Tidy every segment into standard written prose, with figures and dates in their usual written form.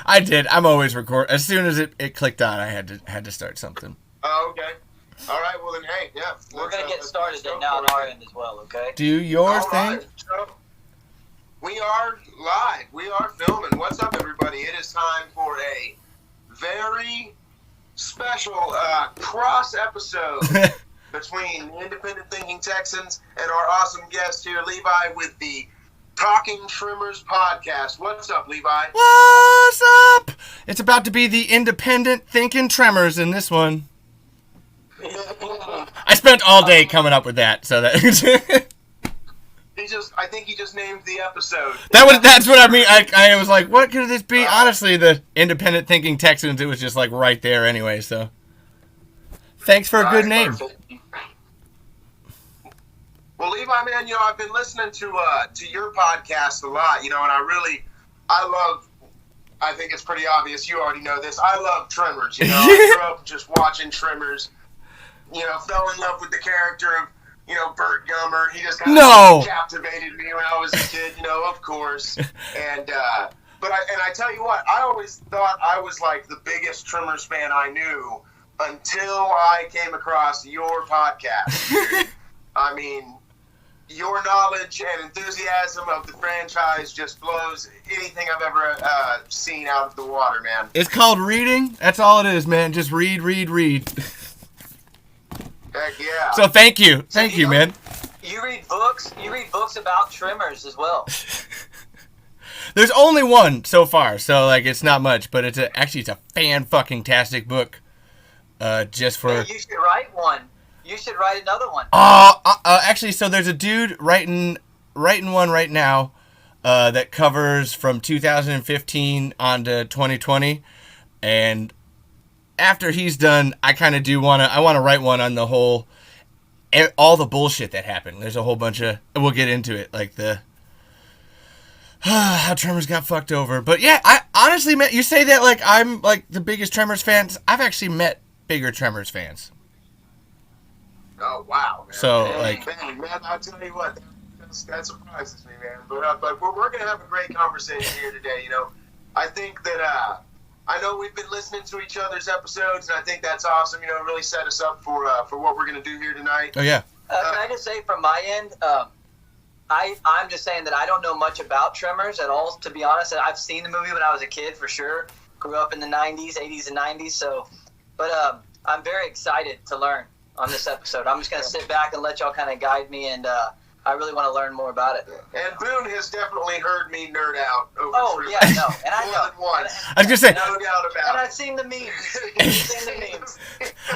I did. I'm always record. As soon as it clicked on, I had to start something. Oh, okay. All right. Well, then, hey, yeah. We're going to get started then now on our end as well, okay? Do your All thing. Right. So, we are live. We are filming. What's up, everybody? It is time for a very special cross episode between Independent Thinking Texans and our awesome guest here, Levi, with the Talking Tremors podcast. What's up, Levi? What's up? It's about to be the Independent Thinking Tremors in this one. I spent all day coming up with that, so that I think he just named the episode. That's what I mean. I was like, what could this be? Honestly, the Independent Thinking Texans, it was just like right there anyway, so thanks for a good name. Perfect. Well, Levi, man, I've been listening to your podcast a lot, and I think it's pretty obvious, you already know this, I love Tremors, I grew up just watching Tremors, fell in love with the character of, Burt Gummer. He just kind of captivated me when I was a kid, of course, and, but I tell you what, I always thought I was like the biggest Tremors fan I knew until I came across your podcast. I mean, your knowledge and enthusiasm of the franchise just blows anything I've ever seen out of the water, man. It's called reading. That's all it is, man. Just read. Heck yeah. So thank you. Thank you, man. You read books? You read books about Tremors as well. There's only one so far, so it's not much, but it's a fan-fucking-tastic book. Just for... Hey, you should write one. You should write another one. Actually, so there's a dude writing one right now that covers from 2015 on to 2020, and after he's done, I kind of I want to write one on the whole, all the bullshit that happened. There's a whole bunch of, we'll get into it, like the how Tremors got fucked over. But yeah, I honestly met, you say that like I'm like the biggest Tremors fans. I've actually met bigger Tremors fans. Oh wow! Man. So man, I'll tell you what, that surprises me, man. But we're gonna have a great conversation here today. I think that I know we've been listening to each other's episodes, and I think that's awesome. It really set us up for what we're gonna do here tonight. Oh yeah. Can I just say from my end, I'm just saying that I don't know much about Tremors at all. To be honest, I've seen the movie when I was a kid for sure. Grew up in the 90s, 80s, and 90s. So, but I'm very excited to learn on this episode. I'm just going to sit back and let y'all kind of guide me, and I really want to learn more about it. And Boone has definitely heard me nerd out over Tremors. Yeah, no, and I know. I was going to say. No doubt about it. And I've seen the memes.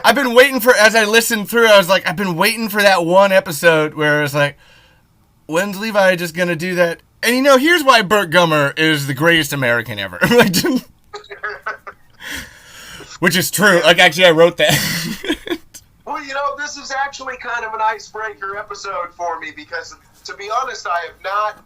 I've been waiting for, as I listened through, I was like, I've been waiting for that one episode where it's like, when's Levi just going to do that? And here's why Burt Gummer is the greatest American ever. Which is true. Actually, I wrote that. Well, this is actually kind of an icebreaker episode for me because, to be honest, I have not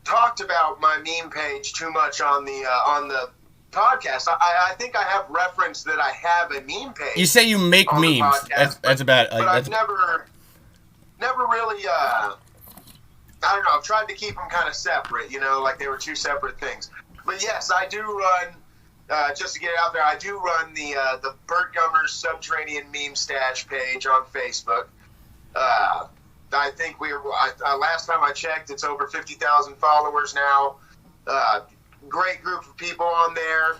talked about my meme page too much on the podcast. I think I have referenced that I have a meme page. You say you make memes. That's about. But I've never really. I don't know. I've tried to keep them kind of separate. Like they were two separate things. But yes, I do run. Just to get it out there, I do run the Burt Gummer Subterranean meme stash page on Facebook. I think last time I checked, it's over 50,000 followers now. Great group of people on there.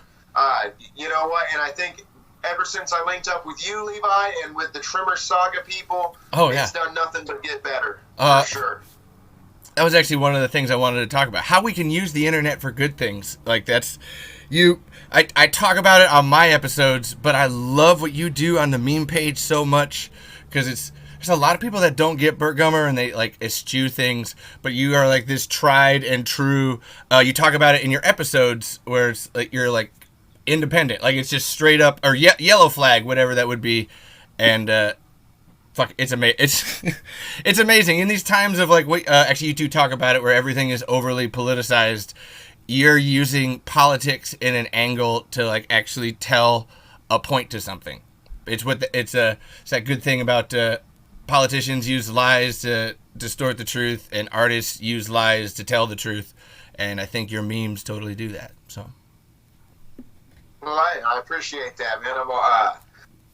You know what? And I think ever since I linked up with you, Levi, and with the Tremors Saga people, it's done nothing but get better. For sure. That was actually one of the things I wanted to talk about. How we can use the internet for good things. I talk about it on my episodes, but I love what you do on the meme page so much because there's a lot of people that don't get Burt Gummer and they eschew things, but you are like this tried and true. You talk about it in your episodes where it's like you're like independent, like it's just straight up or yellow flag, whatever that would be, and it's amazing. It's amazing in these times of actually you two talk about it where everything is overly politicized. You're using politics in an angle to actually tell a point to something. It's that good thing about politicians use lies to distort the truth, and artists use lies to tell the truth. And I think your memes totally do that. So Well, I appreciate that, man.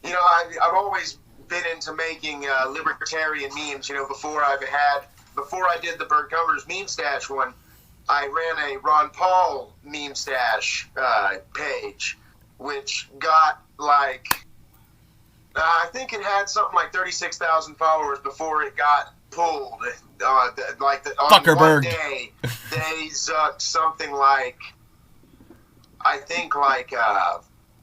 I've always been into making libertarian memes. Before I did the Burt Gummer's meme stash one, I ran a Ron Paul meme stash page, which got like I think it had something like 36,000 followers before it got pulled. On one day, they zucked something like I think like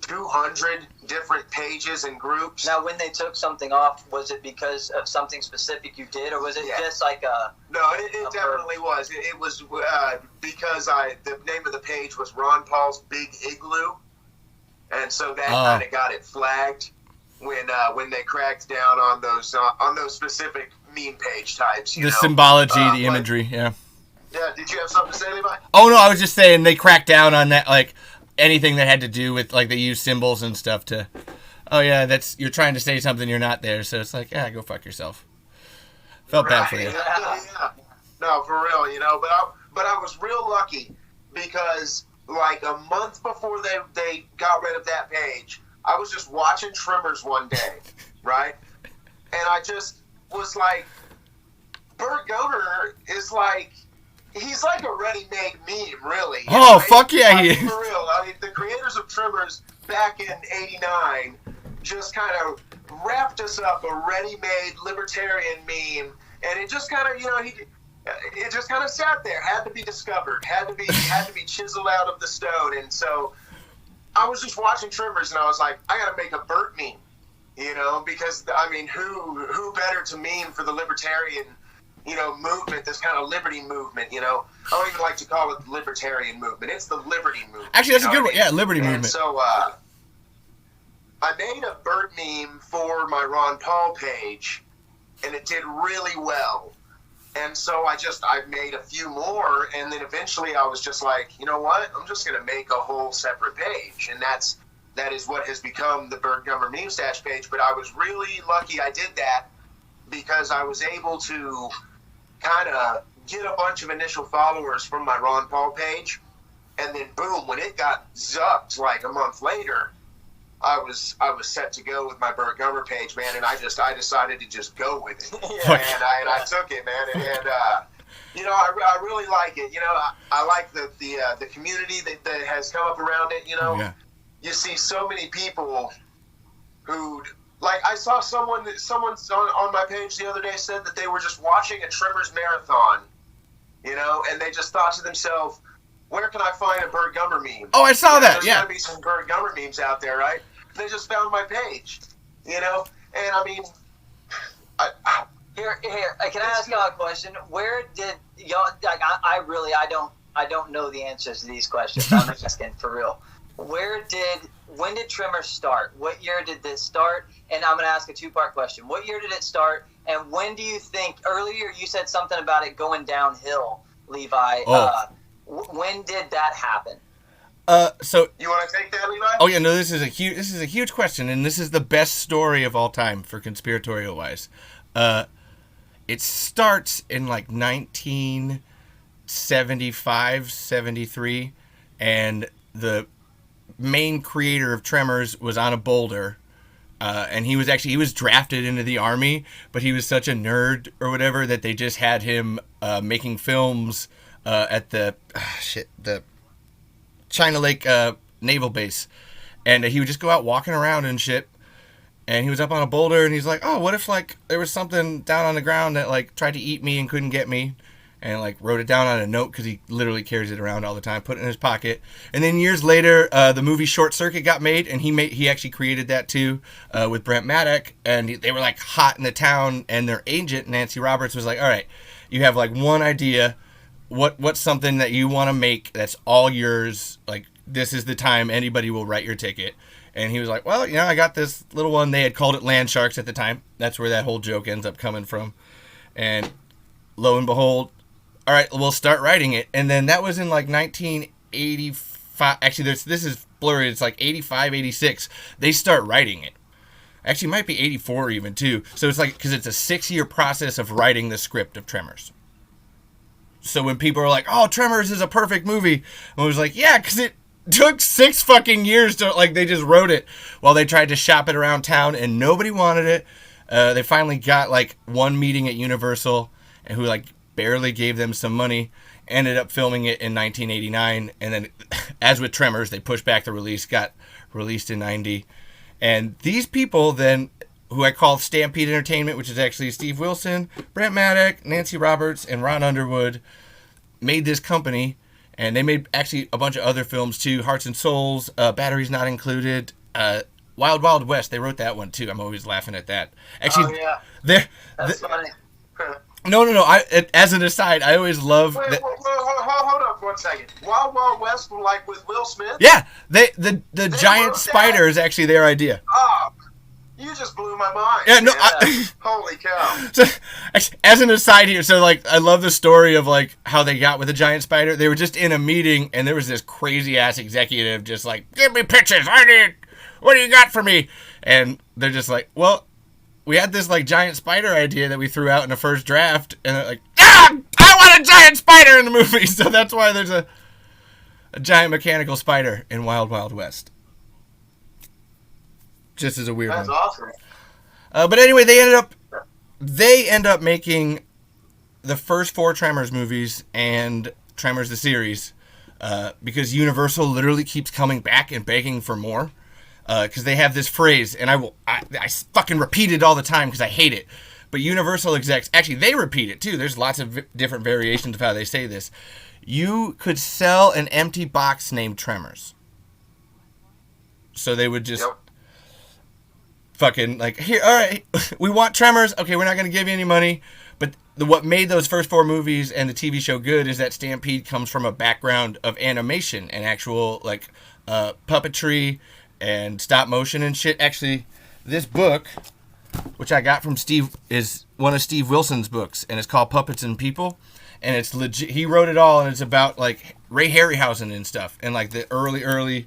200 different pages and groups. Now, when they took something off, was it because of something specific you did, or was it just like a... No, it definitely was. It was because the name of the page was Ron Paul's Big Igloo, and so that kind of got it flagged when they cracked down on those specific meme page types. The symbology, the imagery, yeah. Yeah, did you have something to say, Levi? Oh, no, I was just saying they cracked down on that, like, anything that had to do with, like, they use symbols and stuff to, oh, yeah, you're trying to say something, you're not there, so it's like, yeah, go fuck yourself. Felt bad for you. Yeah. No, for real, but I was real lucky because, like, a month before they got rid of that page, I was just watching Tremors one day, right? And I just was like, Burt Gummer is like, he's like a ready-made meme, really. Oh, fuck yeah, he is. For real. I mean, the creators of Tremors back in '89 just kind of wrapped us up a ready-made libertarian meme, and it just kind of, it just kind of sat there, had to be discovered, had to be chiseled out of the stone, and so I was just watching Tremors, and I was like, I gotta make a Burt meme, because I mean, who better to meme for the libertarian movement, this kind of liberty movement, I don't even like to call it the libertarian movement. It's the liberty movement. Actually, that's a good one. Yeah, liberty movement. So, I made a Burt meme for my Ron Paul page, and it did really well. And so I made a few more, and then eventually I was just like, you know what? I'm just going to make a whole separate page. And that is what has become the Burt Gummer meme stash page. But I was really lucky I did that because I was able to kind of get a bunch of initial followers from my Ron Paul page, and then boom, when it got zucked like a month later, I was set to go with my Burt Gummer page, man, and I decided to just go with it, and I took it, man, and I really like it. I like the community that has come up around it. Yeah. You see so many people who. Like, I saw someone on my page the other day said that they were just watching a Tremors marathon, and they just thought to themselves, where can I find a Burt Gummer meme? Oh, I saw that, There's got to be some Burt Gummer memes out there, right? They just found my page, and I mean... Here, can I ask y'all a question? Where did y'all, like, I don't know the answers to these questions. I'm asking for real. When did Tremors start? What year did this start? And I'm going to ask a two-part question. What year did it start? And when do you think, earlier you said something about it going downhill, Levi. When did that happen? So you want to take that, Levi? Oh yeah, no, this is a huge question, and this is the best story of all time for conspiratorial wise. It starts in like 1975, 73, and the main creator of Tremors was on a boulder, and he was drafted into the army, but he was such a nerd or whatever that they just had him making films at the China Lake naval base, and he would just go out walking around and shit, and he was up on a boulder, and he's like, oh, what if like there was something down on the ground that like tried to eat me and couldn't get me, and like wrote it down on a note because he literally carries it around all the time, put it in his pocket. And then years later, the movie Short Circuit got made, and he actually created that too with Brent Maddock, and they were like hot in the town, and their agent Nancy Roberts was like, all right, you have like one idea, what's something that you want to make that's all yours, like this is the time anybody will write your ticket. And he was like, well, I got this little one. They had called it Land Sharks at the time. That's where that whole joke ends up coming from. And lo and behold, all right, we'll start writing it. And then that was in like 1985. Actually, this is blurry. It's like 85, 86. They start writing it. Actually, it might be 84 even too. So it's like, because it's a 6-year process of writing the script of Tremors. So when people are like, oh, Tremors is a perfect movie, I was like, yeah, because it took 6 fucking years to, like, they just wrote it while they tried to shop it around town, and nobody wanted it. They finally got, like, one meeting at Universal, and who, like, barely gave them some money, ended up filming it in 1989, and then, as with Tremors, they pushed back the release, got released in 90. And these people then, who I call Stampede Entertainment, which is actually Steve Wilson, Brent Maddock, Nancy Roberts, and Ron Underwood, made this company, and they made actually a bunch of other films too. Hearts and Souls, Batteries Not Included, Wild Wild West. They wrote that one too. I'm always laughing at that. Actually, That's funny. No. As an aside, I always love. Wait, hold up 1 second. Wild Wild West, like with Will Smith? Yeah, the giant spider is actually their idea. Oh, you just blew my mind. Yeah, no. Holy cow. So, as an aside here, so like I love the story of like how they got with the giant spider. They were just in a meeting, and there was this crazy ass executive just like, "Give me pictures. What do you got for me?" And they're just like, "Well, we had this like giant spider idea that we threw out in the first draft," and they're like, "Ah, I want a giant spider in the movie." So that's why there's a giant mechanical spider in Wild Wild West. Just as a weird That's one. awesome. But anyway, they end up making the first 4 Tremors movies and Tremors the series because Universal literally keeps coming back and begging for more. Because they have this phrase, and I fucking repeat it all the time because I hate it. But Universal execs, actually, they repeat it too. There's lots of different variations of how they say this. You could sell an empty box named Tremors. So they would just fucking like, here, all right, we want Tremors. Okay, we're not going to give you any money. But what made those first 4 movies and the TV show good is that Stampede comes from a background of animation and actual like puppetry and stop motion and shit. Actually, this book, which I got from Steve, is one of Steve Wilson's books, and it's called Puppets and People, and it's legit. He wrote it all, and it's about like Ray Harryhausen and stuff, and like the early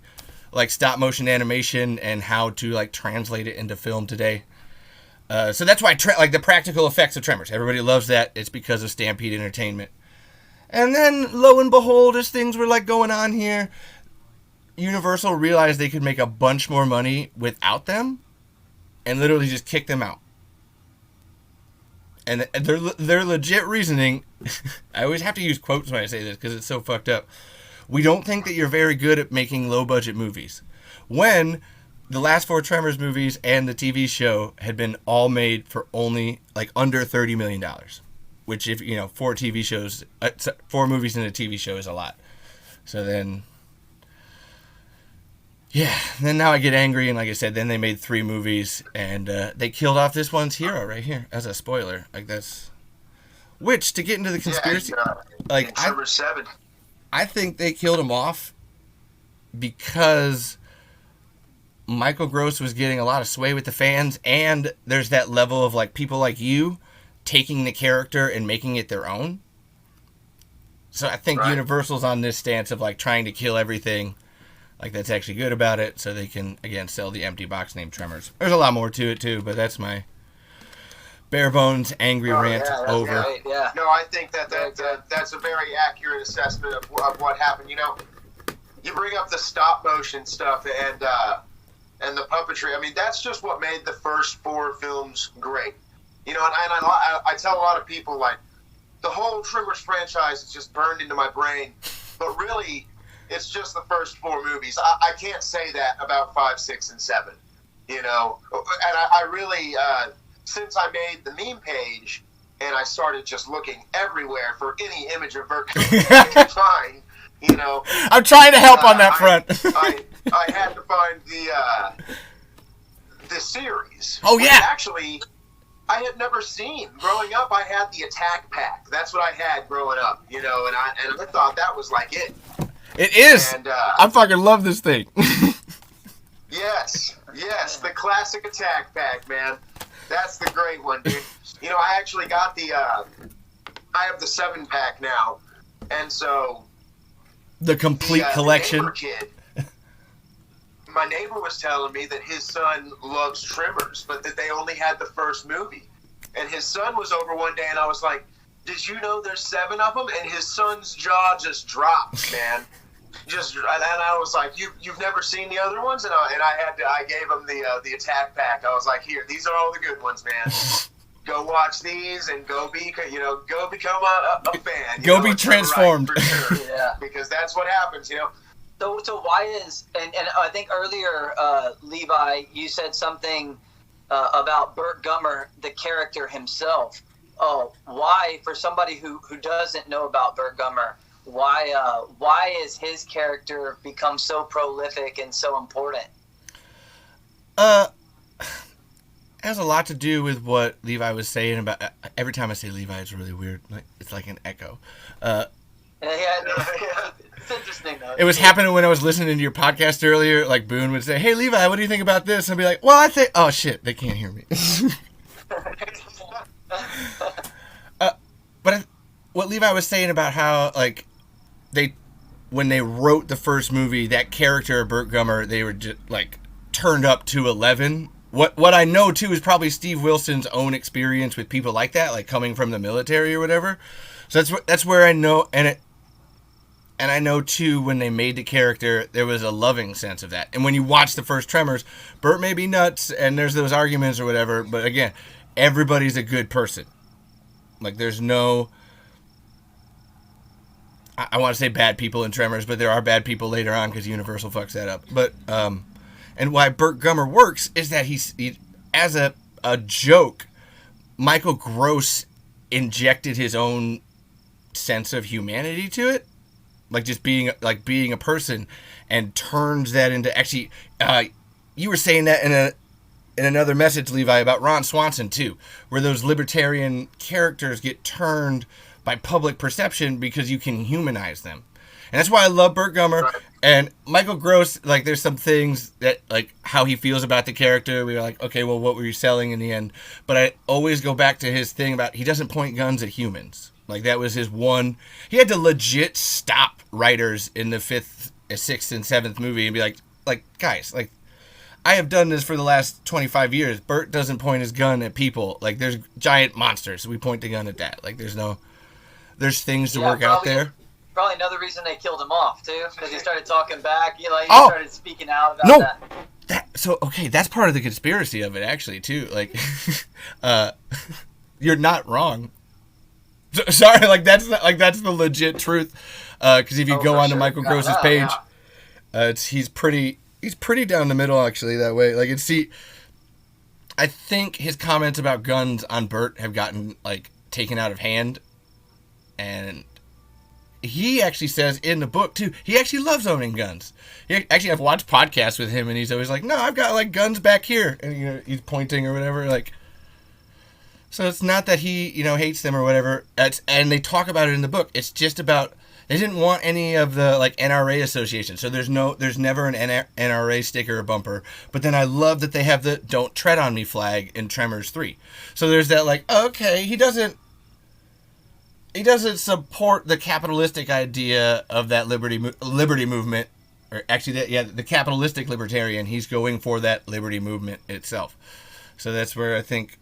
like stop motion animation and how to like translate it into film today. So that's why like the practical effects of Tremors, everybody loves that. It's because of Stampede Entertainment. And then lo and behold, as things were like going on here, Universal realized they could make a bunch more money without them, and literally just kick them out. And their legit reasoning, I always have to use quotes when I say this because it's so fucked up. We don't think that you're very good at making low budget movies. When the last 4 Tremors movies and the TV show had been all made for only like under $30 million, which, if you know, 4 TV shows, 4 movies and a TV show is a lot. So then, yeah, then now I get angry, and like I said, then they made 3 movies, and they killed off this one's hero right here as a spoiler. Like that's, which to get into the conspiracy, like Tremors 7. I think they killed him off because Michael Gross was getting a lot of sway with the fans, and there's that level of like people like you taking the character and making it their own. So I think Universal's on this stance of like trying to kill everything like that's actually good about it, so they can again sell the empty box named Tremors. There's a lot more to it too, but that's my bare bones angry rant over. Great, yeah. No, I think that's a very accurate assessment of what happened. You know, you bring up the stop motion stuff and the puppetry. I mean, that's just what made the first 4 films great. You know, and I tell a lot of people, like, the whole Tremors franchise is just burned into my brain, but really, it's just the first 4 movies. I can't say that about 5, 6, and 7. You know, and I really. Since I made the meme page and I started just looking everywhere for any image of Burt I could find, you know. I'm trying to help on that front. I had to find the series. Oh, yeah. Actually, I had never seen. Growing up, I had the Attack Pack. That's what I had growing up, you know, and I thought that was like it. It is. And, I fucking love this thing. Yes, the classic Attack Pack, man. That's the great one, dude. You know, I actually got I have the 7-pack now, and so the complete collection. My neighbor was telling me that his son loves Tremors, but that they only had the first movie. And his son was over one day, and I was like, "Did you know there's 7 of them?" And his son's jaw just dropped, man. and I was like, you've never seen the other ones, and I gave him the attack pack. I was like, here, these are all the good ones, man. Go watch these and go become a fan. Go be transformed. Right, for sure. Yeah, because that's what happens, So why is and I think earlier, Levi, you said something about Burt Gummer, the character himself. Oh, why, for somebody who doesn't know about Burt Gummer, why is his character become so prolific and so important? Has a lot to do with what Levi was saying about. Every time I say Levi, it's really weird. It's like an echo. It's interesting though. It was happening when I was listening to your podcast earlier. Like Boone would say, "Hey Levi, what do you think about this?" And I'd be like, "Well, I think." Oh shit, they can't hear me. But what Levi was saying about how when they wrote the first movie, that character of Burt Gummer, they were just turned up to 11. What I know too is probably Steve Wilson's own experience with people like that, like coming from the military or whatever. So that's where I know, and I know too when they made the character, there was a loving sense of that. And when you watch the first Tremors, Burt may be nuts, and there's those arguments or whatever, but again, everybody's a good person. There's no, I want to say bad people in Tremors, but there are bad people later on because Universal fucks that up. But and why Burt Gummer works is that he as a joke, Michael Gross injected his own sense of humanity to it, just being a person, and turns that into actually. You were saying that in another message, Levi, about Ron Swanson too, where those libertarian characters get turned by public perception because you can humanize them. And that's why I love Burt Gummer. Right. And Michael Gross, there's some things that, how he feels about the character. We were like, okay, well, what were you selling in the end? But I always go back to his thing about he doesn't point guns at humans. That was his one. He had to legit stop writers in the 5th, 6th, and 7th movie and be like, guys, I have done this for the last 25 years. Burt doesn't point his gun at people. There's giant monsters. We point the gun at that. There's things to work out there. Probably another reason they killed him off too, because he started talking back. He started speaking out about that. Okay, that's part of the conspiracy of it, actually, too. You're not wrong. Sorry, that's the legit truth. Because if you go on to Michael Gross's page, he's pretty down the middle, actually, that way. I think his comments about guns on Burt have gotten taken out of hand, and he actually says in the book too, he actually loves owning guns. I've watched podcasts with him, and he's always like, "No, I've got guns back here," and he's pointing or whatever. So it's not that he hates them or whatever. And they talk about it in the book. It's just about they didn't want any of the NRA association. So there's never an NRA sticker or bumper. But then I love that they have the "Don't Tread on Me" flag in Tremors 3. So there's that okay, he doesn't support the capitalistic idea of that liberty movement, or actually the capitalistic libertarian. He's going for that liberty movement itself. So that's where I think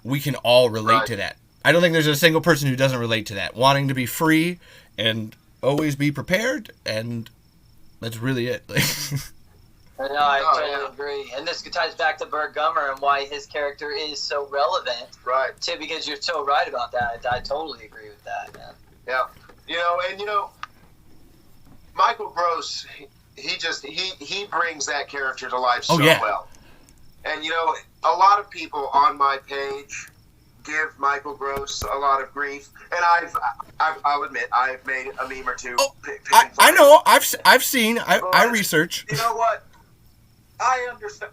we can all relate to that. I don't think there's a single person who doesn't relate to that. Wanting to be free and always be prepared, and that's really it. No, I totally agree. And this ties back to Burt Gummer and why his character is so relevant. Right. Too, because you're so right about that. I totally agree with that, man. Yeah. Michael Gross, he brings that character to life so well. And, a lot of people on my page give Michael Gross a lot of grief. And I'll admit, I've made a meme or two. I know. I've seen. I research. You know what? I understand.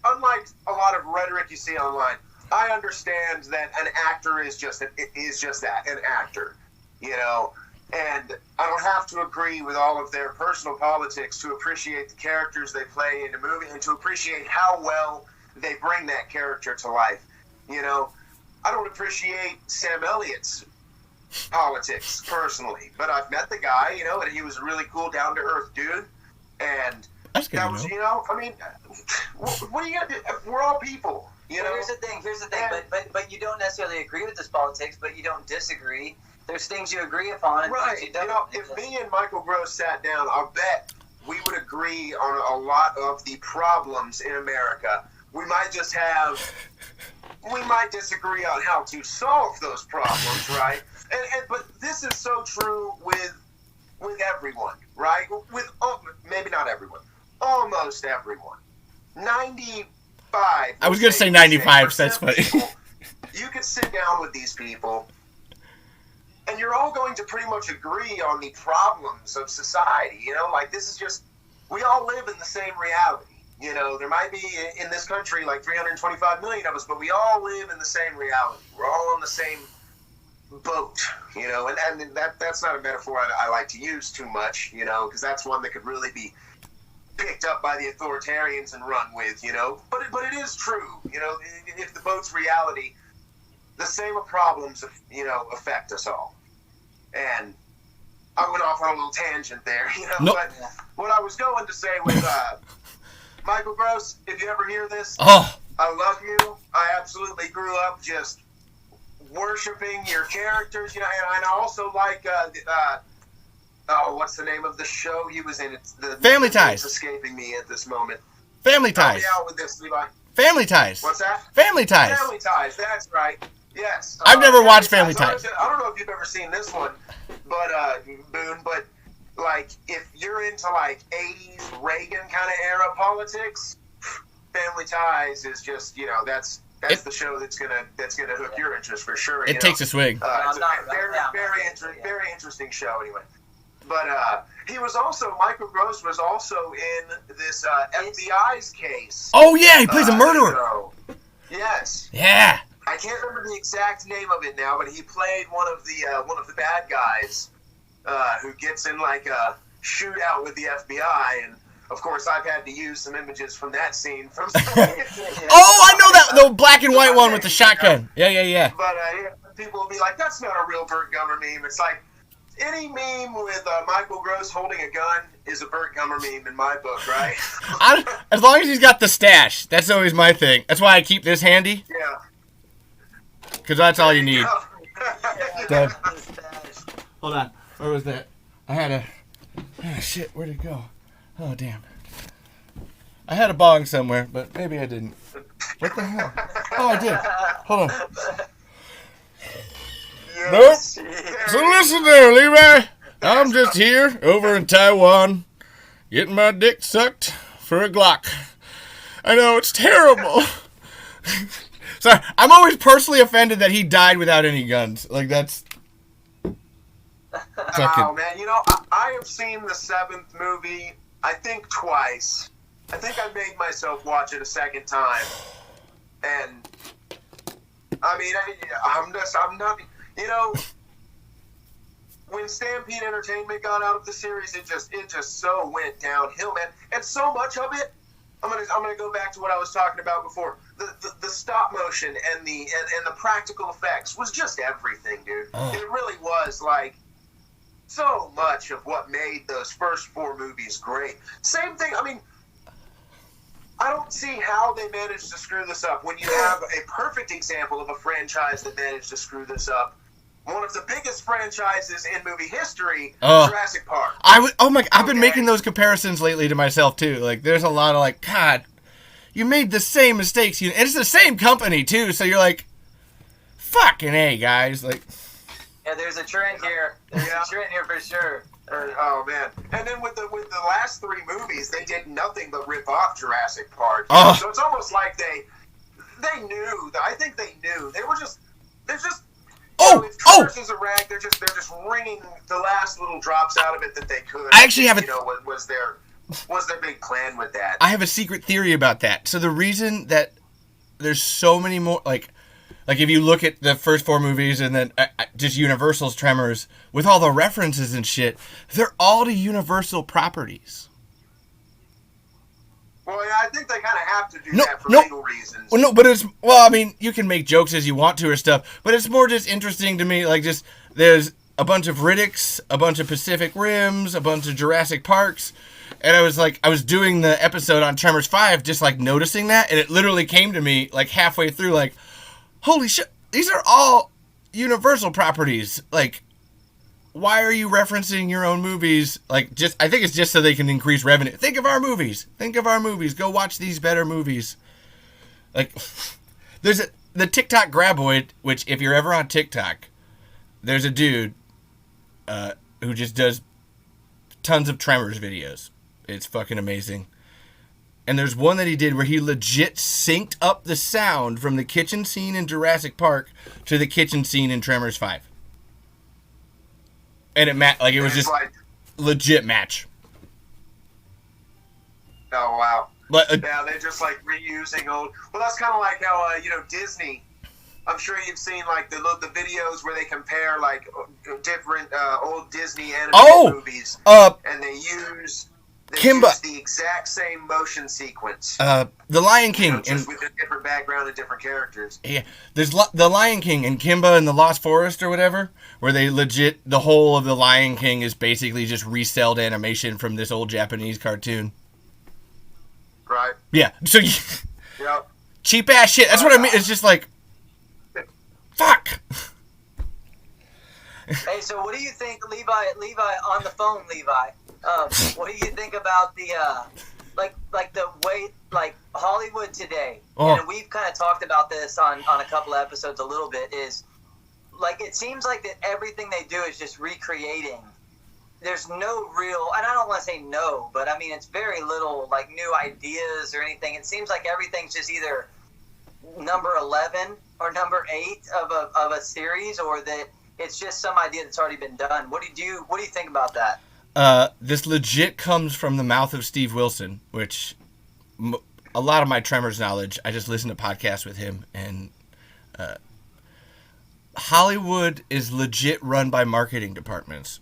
Unlike a lot of rhetoric you see online, I understand that an actor is just that, an actor. And I don't have to agree with all of their personal politics to appreciate the characters they play in a movie and to appreciate how well they bring that character to life. I don't appreciate Sam Elliott's politics personally, but I've met the guy, and he was a really cool, down-to-earth dude. And that was, what are you gonna do? We're all people, Well, here's the thing. But you don't necessarily agree with his politics, but you don't disagree there's things you agree upon. And right. things you don't. If me and Michael Gross sat down, I'll bet we would agree on a lot of the problems in America. We might disagree on how to solve those problems, right? But this is so true with everyone, right? With maybe not everyone, almost everyone. 95. I was gonna say 95. So that's funny. People, you could sit down with these people, and you're all going to pretty much agree on the problems of society. Like this is just, we all live in the same reality. There might be in this country like 325 million of us, but we all live in the same reality. We're all on the same boat, and that's not a metaphor I like to use too much, because that's one that could really be picked up by the authoritarians and run with, but it is true, if the boat's reality, the same problems, affect us all. And I went off on a little tangent there, Nope. But what I was going to say was, Michael Gross, if you ever hear this, Oh, I love you. I absolutely grew up just worshiping your characters, and I also like, what's the name of the show he was in? It's the Family Ties. It's escaping me at this moment. Family Help Ties. me out with this, Levi. Family Ties. What's that? Family Ties. Family Ties, that's right. Yes. I've never watched Family Ties. I don't know if you've ever seen this one, but Boone, but like if you're into like 80s Reagan kind of era politics, Family Ties is just, that's the show that's gonna hook your interest for sure. It takes a swig. It's a very interesting show anyway. But he was also, Michael Gross was also in this FBI's case. Oh yeah, he plays a murderer. So, yes. Yeah. I can't remember the exact name of it now, but he played one of the bad guys who gets in like a shootout with the FBI, and of course I've had to use some images from that scene from. Oh, I know that the black and white one with the shotgun. Yeah. But people will be like, "That's not a real Burt Gummer meme." It's like any meme with Michael Gross holding a gun is a Burt Gummer meme in my book, right? As long as he's got the stash, that's always my thing. That's why I keep this handy. Yeah. Because that's all you need. Yeah. Hold on. Where was that? I had a... Oh, shit. Where'd it go? Oh, damn. I had a bong somewhere, but maybe I didn't. What the hell? Oh, I did. Hold on. Yes. Nope. So listen there, Levi. I'm just here over in Taiwan getting my dick sucked for a Glock. I know, it's terrible. Sorry, I'm always personally offended that he died without any guns. Like, that's... Oh, man. I have seen the 7th movie, I think, twice. I think I made myself watch it a second time. And, I mean, I'm not... when Stampede Entertainment got out of the series, it just so went downhill, man. And so much of it, I'm gonna go back to what I was talking about before. The stop motion and the practical effects was just everything, dude. Oh. It really was like so much of what made those first 4 movies great. Same thing. I mean, I don't see how they managed to screw this up when you have a perfect example of a franchise that managed to screw this up. One of the biggest franchises in movie history, Jurassic Park. I've been making those comparisons lately to myself too. Like, there's a lot of like, God, you made the same mistakes. And it's the same company too, so you're like, fucking A, guys. Like, yeah, there's a trend here. There's a trend here for sure. Oh man! And then with the last 3 movies, they did nothing but rip off Jurassic Park. Oh. So it's almost like they knew. I think they knew. They're just. If Tremors is a rag, they're just wringing the last little drops out of it that they could. I actually have was their big plan with that. I have a secret theory about that. So the reason that there's so many more, like if you look at the first 4 movies and then just Universal's Tremors with all the references and shit, they're all to Universal properties. Well, yeah, I think they kind of have to do that for legal reasons. Well, no, but I mean, you can make jokes as you want to or stuff, but it's more just interesting to me, like, just, there's a bunch of Riddicks, a bunch of Pacific Rims, a bunch of Jurassic Parks, and I was doing the episode on Tremors 5, just, like, noticing that, and it literally came to me, like, halfway through, like, holy shit, these are all Universal properties, like, why are you referencing your own movies? Like, I think it's just so they can increase revenue. Think of our movies. Go watch these better movies. Like, there's the TikTok graboid, which if you're ever on TikTok, there's a dude who just does tons of Tremors videos. It's fucking amazing. And there's one that he did where he legit synced up the sound from the kitchen scene in Jurassic Park to the kitchen scene in Tremors 5. And it was just like legit match. Oh, wow. But yeah, they're just like reusing old. Well, that's kind of like how Disney. I'm sure you've seen like the videos where they compare like different old Disney animated movies, and they use the exact same motion sequence. The Lion King, just with a different background and different characters. Yeah, there's the Lion King and Kimba and the Lost Forest or whatever, where they legit the whole of the Lion King is basically just reselled animation from this old Japanese cartoon. Right. Yeah. So. Yep. Cheap ass shit. That's what I mean. It's just like. Fuck. Hey, so what do you think, Levi, on the phone, Levi? What do you think about the, like the way, like Hollywood today? Oh. And we've kind of talked about this on a couple of episodes a little bit, is like, it seems like that everything they do is just recreating. There's no real, and I don't want to say no, but I mean, it's very little like new ideas or anything. It seems like everything's just either number 11 or number 8 of a series, or that it's just some idea that's already been done. What do you think about that? This legit comes from the mouth of Steve Wilson, which a lot of my Tremors knowledge, I just listen to podcasts with him, and Hollywood is legit run by marketing departments.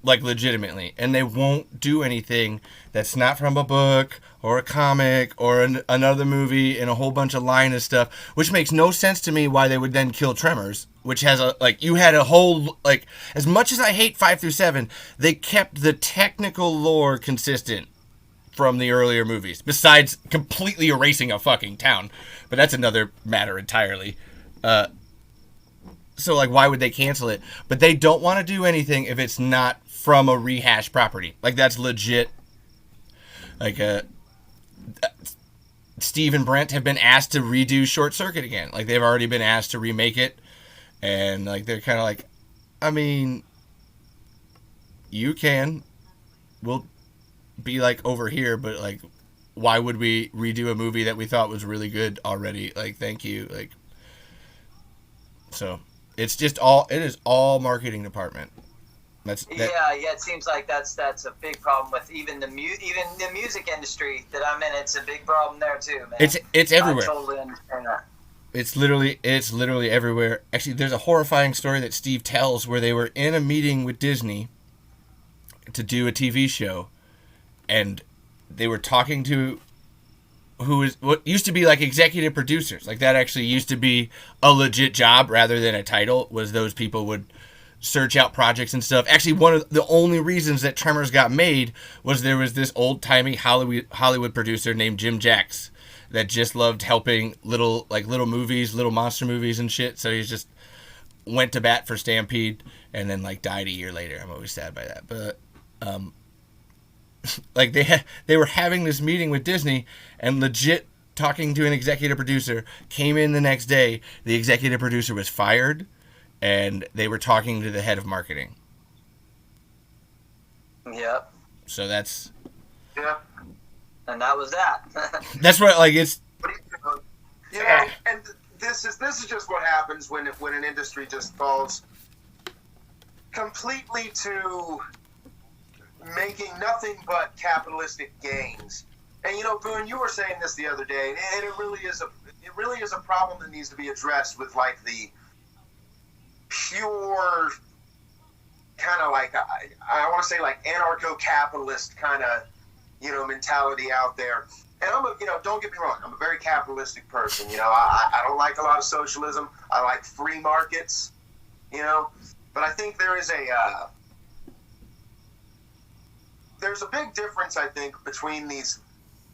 Like legitimately, and they won't do anything that's not from a book or a comic or another movie and a whole bunch of line of stuff, which makes no sense to me why they would then kill Tremors, which has you had a whole, like, as much as I hate 5 through 7, they kept the technical lore consistent from the earlier movies, besides completely erasing a fucking town, but that's another matter entirely. So, like, why would they cancel it? But they don't want to do anything if it's not from a rehash property. Like, that's legit. Like, Steve and Brent have been asked to redo Short Circuit again. Like, they've already been asked to remake it. And, like, they're kind of like, I mean, you can. We'll be, like, over here, but, like, why would we redo a movie that we thought was really good already? Like, thank you. Like, so... it is all marketing department. Yeah, it seems like that's a big problem with even the music industry that I'm in. It's a big problem there too, man. It's everywhere. I totally understand that. It's literally everywhere. Actually, there's a horrifying story that Steve tells where they were in a meeting with Disney to do a TV show, and they were talking to what used to be like executive producers. Like, that actually used to be a legit job rather than a title, was those people would search out projects and stuff. Actually, one of the only reasons that Tremors got made was there was this old-timey Hollywood producer named Jim Jacks that just loved helping little movies, little monster movies and shit. So he just went to bat for Stampede and then, like, died a year later. I'm always sad by that. But, like, they were having this meeting with Disney and legit talking to an executive producer, came in the next day, the executive producer was fired, and they were talking to the head of marketing. Yep. So that's... yeah. And that was that. That's what, like, it's... you know, and this is just what happens when an industry just falls completely to making nothing but capitalistic gains. And you know, Boone, you were saying this the other day, and it really is a problem that needs to be addressed with like the pure kind of like I want to say like anarcho-capitalist kind of mentality out there. And don't get me wrong, I'm a very capitalistic person. I don't like a lot of socialism. I like free markets. But I think there's a big difference, I think, between these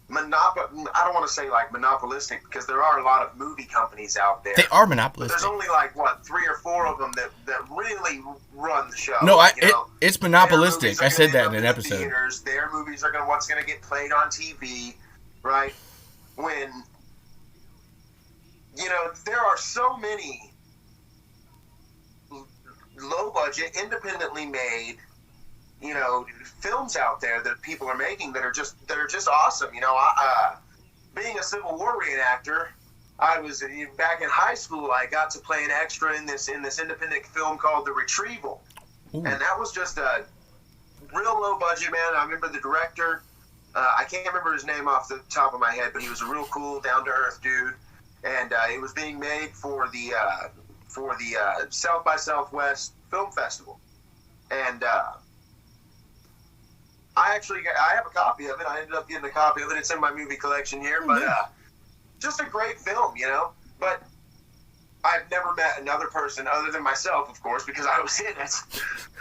I don't want to say like monopolistic, because there are a lot of movie companies out there. They are But monopolistic. there's only like, what, 3 or 4 of them that really run the show. No, you know? it's Their monopolistic. movies are I said gonna that in end an up the episode. theaters. Their movies are what's going to get played on TV, right? When, you know, there are so many low budget, independently made, you know, films out there that people are making that are just awesome. You know, being a Civil War reenactor, I was back in high school. I got to play an extra in this independent film called The Retrieval, Ooh. and that was just a real low budget, man. I remember the director. I can't remember his name off the top of my head, but he was a real cool, down to earth dude, and it was being made for the South by Southwest Film Festival, and I have a copy of it. I ended up getting a copy of it. It's in my movie collection here, but just a great film, you know. But I've never met another person other than myself, of course, because I was in it.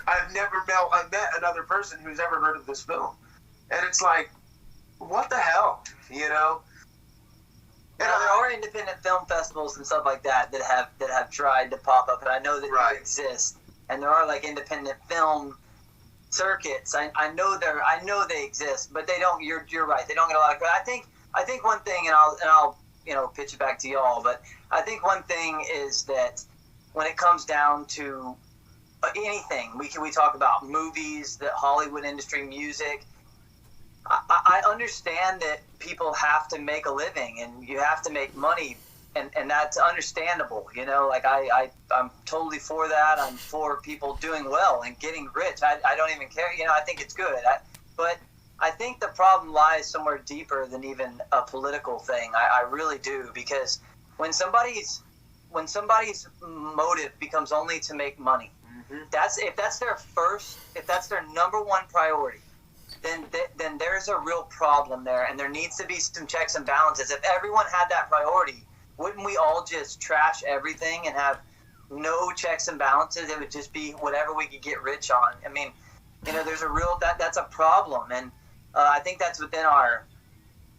I've met another person who's ever heard of this film, and it's like, what the hell, you know? And there are independent film festivals and stuff like that have tried to pop up, and I know that they exist. And there are like independent film circuits. I know they exist, but they don't. You're right. They don't get a lot of credit. I think one thing, and I'll pitch it back to y'all. But I think one thing is that when it comes down to anything, we talk about movies, the Hollywood industry, music. I understand that people have to make a living and you have to make money, and that's understandable. You know, like I'm totally for that. I'm for people doing well and getting rich. I don't even care. You know, I think it's good. But I think the problem lies somewhere deeper than even a political thing. I really do, because when somebody's motive becomes only to make money, if that's their number one priority, then there's a real problem there, and there needs to be some checks and balances. If everyone had that priority, wouldn't we all just trash everything and have no checks and balances? It would just be whatever we could get rich on. I mean, you know, there's a real that's a problem, and I think that's within our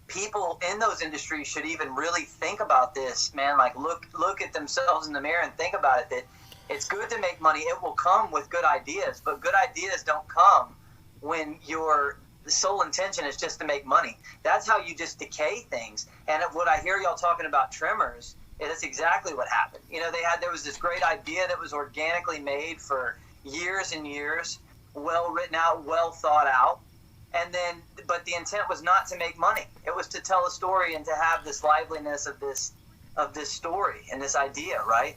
people in those industries should even really think about this, man. Like look at themselves in the mirror and think about it. That it's good to make money. It will come with good ideas, but good ideas don't come when your sole intention is just to make money. That's how you just decay things. And what I hear y'all talking about Tremors, that's exactly what happened. You know, there was this great idea that was organically made for years and years, well written out, well thought out, but the intent was not to make money. It was to tell a story and to have this liveliness of this story and this idea, right?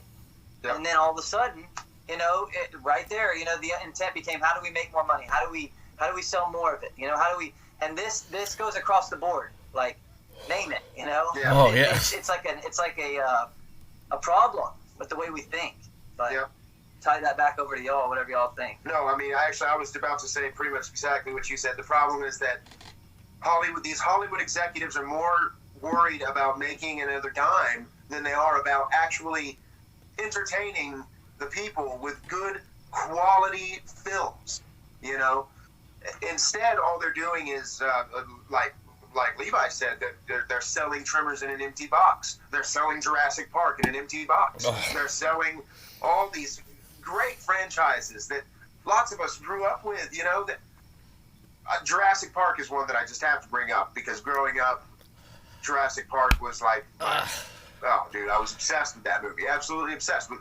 Yep. And then all of a sudden, you know, right there, you know, the intent became, how do we make more money? How do we sell more of it? You know, how do we? And this goes across the board. Like, name it. You know. Yeah. Oh yeah. It's like a problem with the way we think. But tie that back over to y'all, whatever y'all think. No, I mean, I was about to say pretty much exactly what you said. The problem is that these Hollywood executives are more worried about making another dime than they are about actually entertaining the people with good quality films. You know. Instead, all they're doing is, like Levi said, they're selling Tremors in an empty box. They're selling Jurassic Park in an empty box. They're selling all these great franchises that lots of us grew up with. You know, that Jurassic Park is one that I just have to bring up, because growing up, Jurassic Park was like, oh, dude, I was obsessed with that movie. Absolutely obsessed with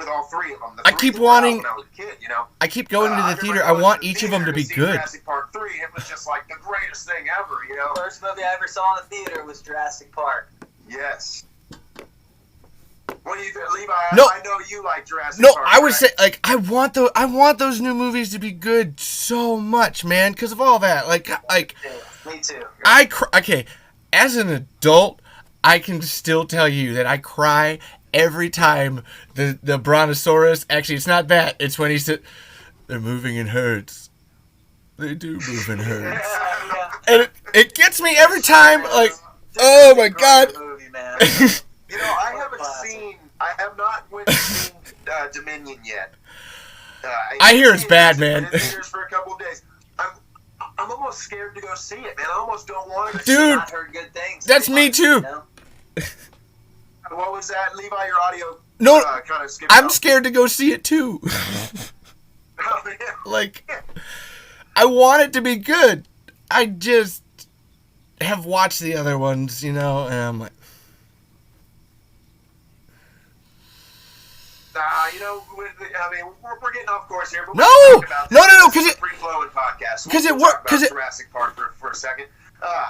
all 3 of them. I keep wanting. When I was a kid, you know. I keep going to the theater. I want each of them to be good. Jurassic Park 3, it was just like the greatest thing ever, you know. First movie I ever saw in the theater was Jurassic Park. Yes. What do you think, Levi? No, I know you like Jurassic Park. No, I would say, like, I want those new movies to be good so much, man, because of all that. Like. Me too. Okay, as an adult, I can still tell you that I cry every time the Brontosaurus, actually it's not that, it's when he said, they're moving in herds. They do move in herds. And it gets me every time, like, oh my god. Movie, man. You know, I have not went and seen Dominion yet. I hear it's bad, man. It's for a couple of days. I'm I'm almost scared to go see it, man. I almost don't want to. Dude, I've heard good things. That's me too. You know? What was that, Levi? Your audio No, kind of skipped I'm out. scared to go see it too. Oh, yeah. Like, I want it to be good. I just have watched the other ones, you know, and I'm like, You know, I mean, we're getting off course here. But No! we'll talk about this. No, This is 'cause a free-flowing podcast. 'cause it We'll work- talk about 'cause it- Jurassic Park for a second.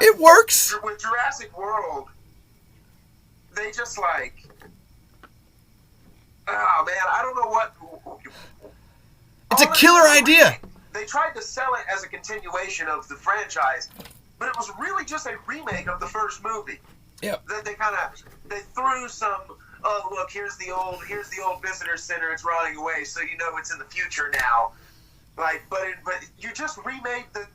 it works. With Jurassic World, they just like, oh man, I don't know what. It's a killer idea. They tried to sell it as a continuation of the franchise, but it was really just a remake of the first movie. Yep. That they threw some. Oh look, here's the old visitor center. It's rotting away, so you know it's in the future now. Like, but you just remade the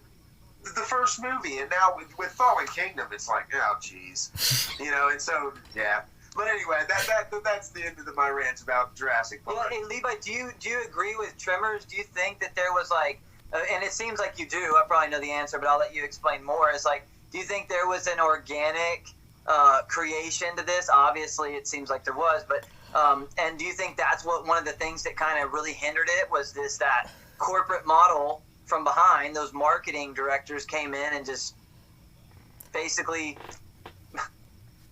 first movie, and now with Fallen Kingdom, it's like, oh jeez, you know. And so yeah. But anyway, that's the end of my rant about Jurassic Park. Well, hey Levi, do you agree with Tremors? Do you think that there was like, and it seems like you do. I probably know the answer, but I'll let you explain more. It's like, do you think there was an organic creation to this? Obviously, it seems like there was, but and do you think that's one of the things that kind of really hindered it was that corporate model from behind? Those marketing directors came in and just basically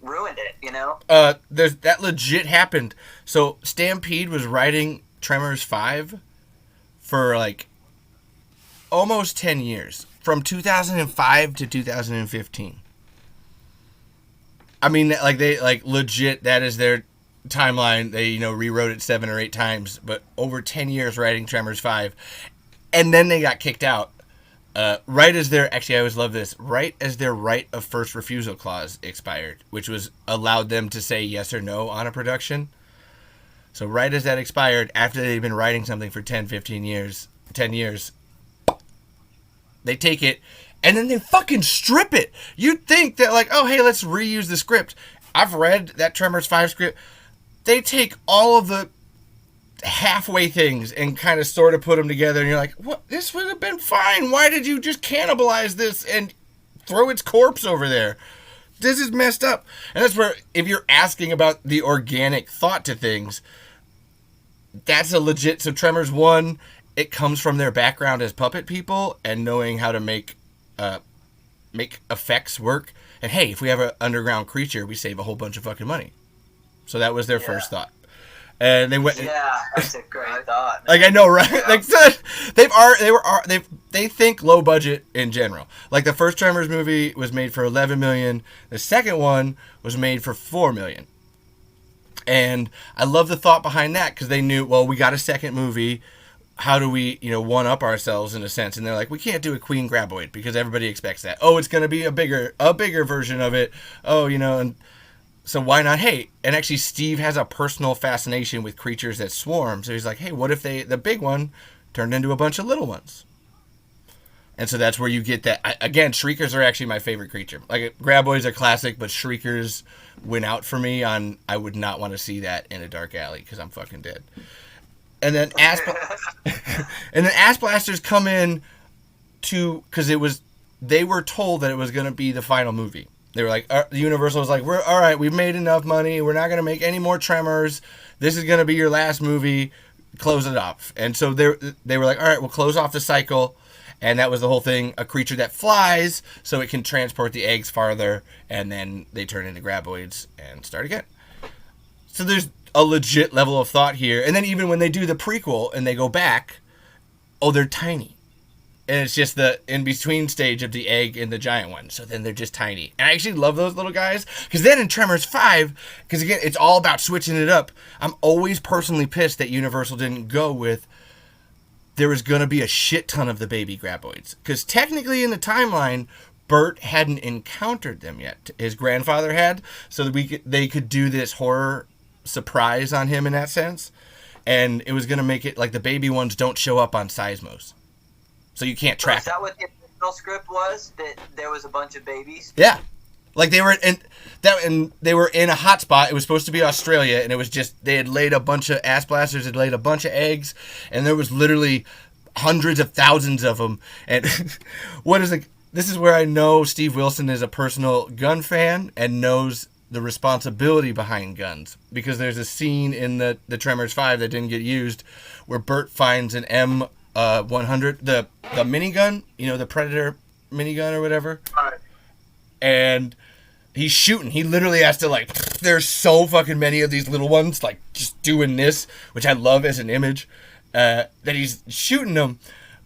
ruined it, you know? That legit happened. So Stampede was writing Tremors 5 for like almost 10 years, from 2005 to 2015. I mean, like they like legit. That is their timeline. They rewrote it 7 or 8 times, but over 10 years writing Tremors 5, and then they got kicked out. Right as their I always love this. Right as their right of first refusal clause expired, which was allowed them to say yes or no on a production. So right as that expired, after they'd been writing something for 10 years, they take it. And then they fucking strip it. You'd think that, like, oh, hey, let's reuse the script. I've read that Tremors 5 script. They take all of the halfway things and kind of sort of put them together. And you're like, what? This would have been fine. Why did you just cannibalize this and throw its corpse over there? This is messed up. And that's where, if you're asking about the organic thought to things, that's a legit. So Tremors 1, it comes from their background as puppet people and knowing how to make effects work. And hey, if we have an underground creature, we save a whole bunch of fucking money. So that was their first thought. And they went. Yeah, that's a great thought. Like, I know, right? Yeah. Like, they think low budget in general. Like, the first Tremors movie was made for $11 million. The second one was made for $4 million. And I love the thought behind that, because they knew, well, we got a second movie. How do we, one up ourselves in a sense? And they're like, we can't do a Queen Graboid because everybody expects that. Oh, it's going to be a bigger version of it. Oh, and so why not? Hey, and actually Steve has a personal fascination with creatures that swarm. So he's like, hey, what if the big one turned into a bunch of little ones? And so that's where you get that. Again, Shriekers are actually my favorite creature. Like, Graboids are classic, but Shriekers win out for me on, I would not want to see that in a dark alley because I'm fucking dead. And then Ass Blasters come in because they were told that it was going to be the final movie. They were like, Universal was like, we're all right. We've made enough money. We're not going to make any more Tremors. This is going to be your last movie. Close it off. And so they were like, all right, we'll close off the cycle. And that was the whole thing. A creature that flies so it can transport the eggs farther. And then they turn into Graboids and start again. So there's a legit level of thought here. And then even when they do the prequel and they go back, they're tiny. And it's just the in-between stage of the egg and the giant one. So then they're just tiny. And I actually love those little guys. Because then in Tremors 5, because again, it's all about switching it up. I'm always personally pissed that Universal didn't go with, there was going to be a shit ton of the baby Graboids. Because technically in the timeline, Burt hadn't encountered them yet. His grandfather had. So that they could do this horror surprise on him in that sense. And it was going to make it like the baby ones don't show up on Seismos. So you can't track. Is that what the original script was? That there was a bunch of babies? Yeah. Like they were in a hot spot. It was supposed to be Australia, and it was just they had laid a bunch of Ass Blasters had laid a bunch of eggs, and there was literally hundreds of thousands of them. And this is where I know Steve Wilson is a personal gun fan and knows the responsibility behind guns, because there's a scene in the Tremors 5 that didn't get used where Burt finds an M100, the minigun, the Predator minigun or whatever. All right. And he's shooting. He literally has to, like, there's so fucking many of these little ones, like, just doing this, which I love as an image, that he's shooting them.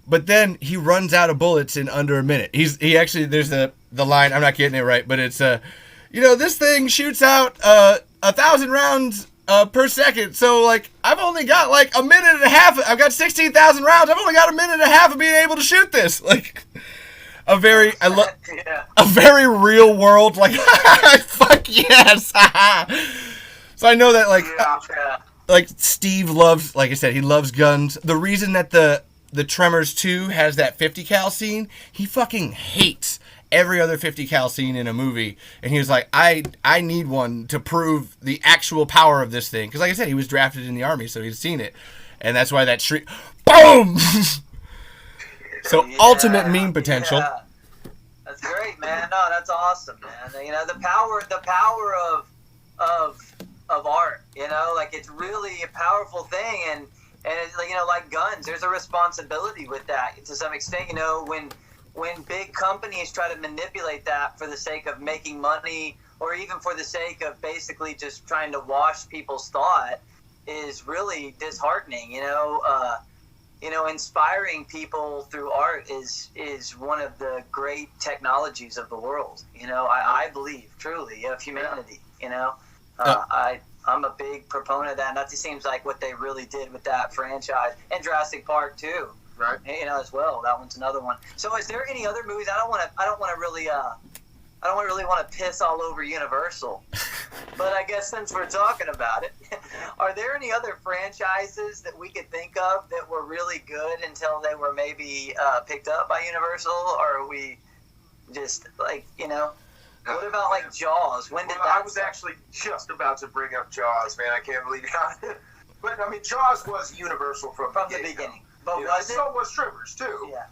But then he runs out of bullets in under a minute. He actually, there's the line, I'm not getting it right, but it's, this thing shoots out 1,000 rounds per second. So, like, I've only got, like, a minute and a half. I've got 16,000 rounds. I've only got a minute and a half of being able to shoot this. Like, a very real world, like, fuck yes. So I know that, like, like, Steve loves, like I said, he loves guns. The reason that the Tremors 2 has that 50 cal scene, he fucking hates every other 50 cal scene in a movie, and he was like, I need one to prove the actual power of this thing, because like I said, he was drafted in the Army, so he's seen it, and that's why that shriek, boom. So ultimate meme potential. Yeah. That's great, man. No, that's awesome, man. The power of art. Like, it's really a powerful thing, and it's, like guns, there's a responsibility with that to some extent. When big companies try to manipulate that for the sake of making money, or even for the sake of basically just trying to wash people's thought, is really disheartening. Inspiring people through art is one of the great technologies of the world. I believe truly of humanity. I'm a big proponent of that, and that just seems like what they really did with that franchise, and Jurassic Park too. Right. As well. That one's another one. So, is there any other movies? I don't want to really want to piss all over Universal, but I guess since we're talking about it, are there any other franchises that we could think of that were really good until they were maybe picked up by Universal, or are we just like What about like Jaws? When did that? I was actually just about to bring up Jaws, man. I can't believe it. But I mean, Jaws was Universal from the beginning. But was it? So was Tremors too. Yeah.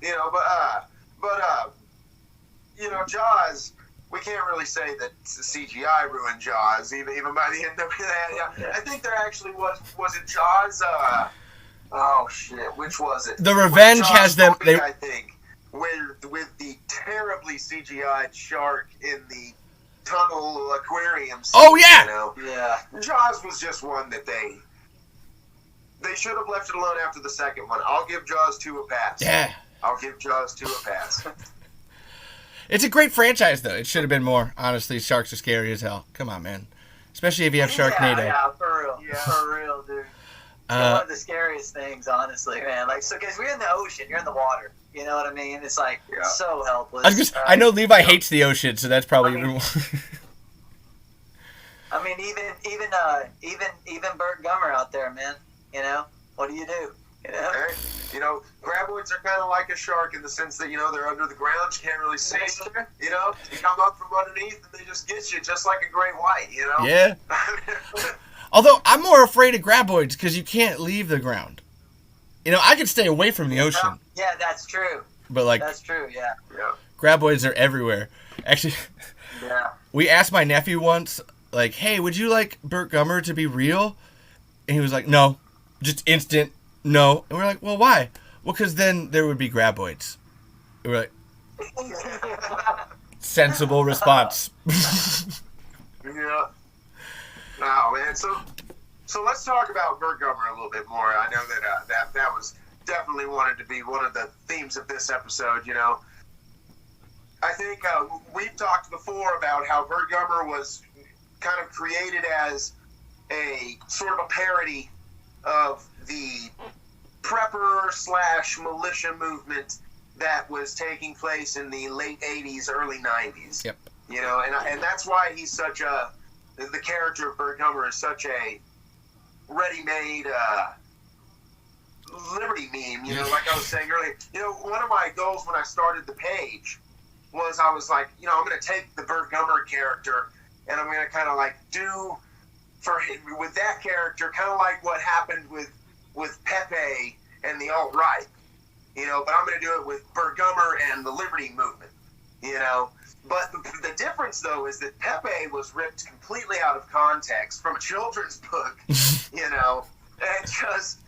Jaws. We can't really say that CGI ruined Jaws, even by the end of that. Yeah. I think there actually was it Jaws? Oh shit, which was it? The Revenge has them. I think with the terribly CGI'd shark in the tunnel aquarium scene, oh yeah. Yeah. Jaws was just one that they should have left it alone after the second one. I'll give Jaws 2 a pass. Yeah. I'll give Jaws 2 a pass. It's a great franchise, though. It should have been more. Honestly, sharks are scary as hell. Come on, man. Especially if you have Sharknado. Yeah, for real. Yeah, for real, dude. One of the scariest things, honestly, man. Like, so, because we're in the ocean, you're in the water. You know what I mean? It's like so helpless. I know Levi hates the ocean, so that's probably even more. I mean, even Burt Gummer out there, man. What do you do? Graboids are kind of like a shark in the sense that, they're under the ground. You can't really see them. You come up from underneath and they just get you just like a great white, Yeah. Although, I'm more afraid of graboids because you can't leave the ground. I could stay away from the ocean. Yeah, that's true. But, like... That's true, yeah. Graboids are everywhere. Actually, we asked my nephew once, like, hey, would you like Burt Gummer to be real? And he was like, no. Just instant, no. And we're like, well, why? Well, because then there would be graboids. And we're like, sensible response. Yeah. Oh, man. So let's talk about Burt Gummer a little bit more. I know that was definitely wanted to be one of the themes of this episode, I think we've talked before about how Burt Gummer was kind of created as a sort of a parody of the prepper / militia movement that was taking place in the late 80s, early 90s. Yep. And that's why he's such the character of Burt Gummer is such a ready-made liberty meme, like I was saying earlier. One of my goals when I started the page was I was like, I'm going to take the Burt Gummer character and I'm going to kind of like do with that character, kind of like what happened with Pepe and the alt-right. but I'm going to do it with Burt Gummer and the Liberty Movement, But the difference, though, is that Pepe was ripped completely out of context from a children's book, and just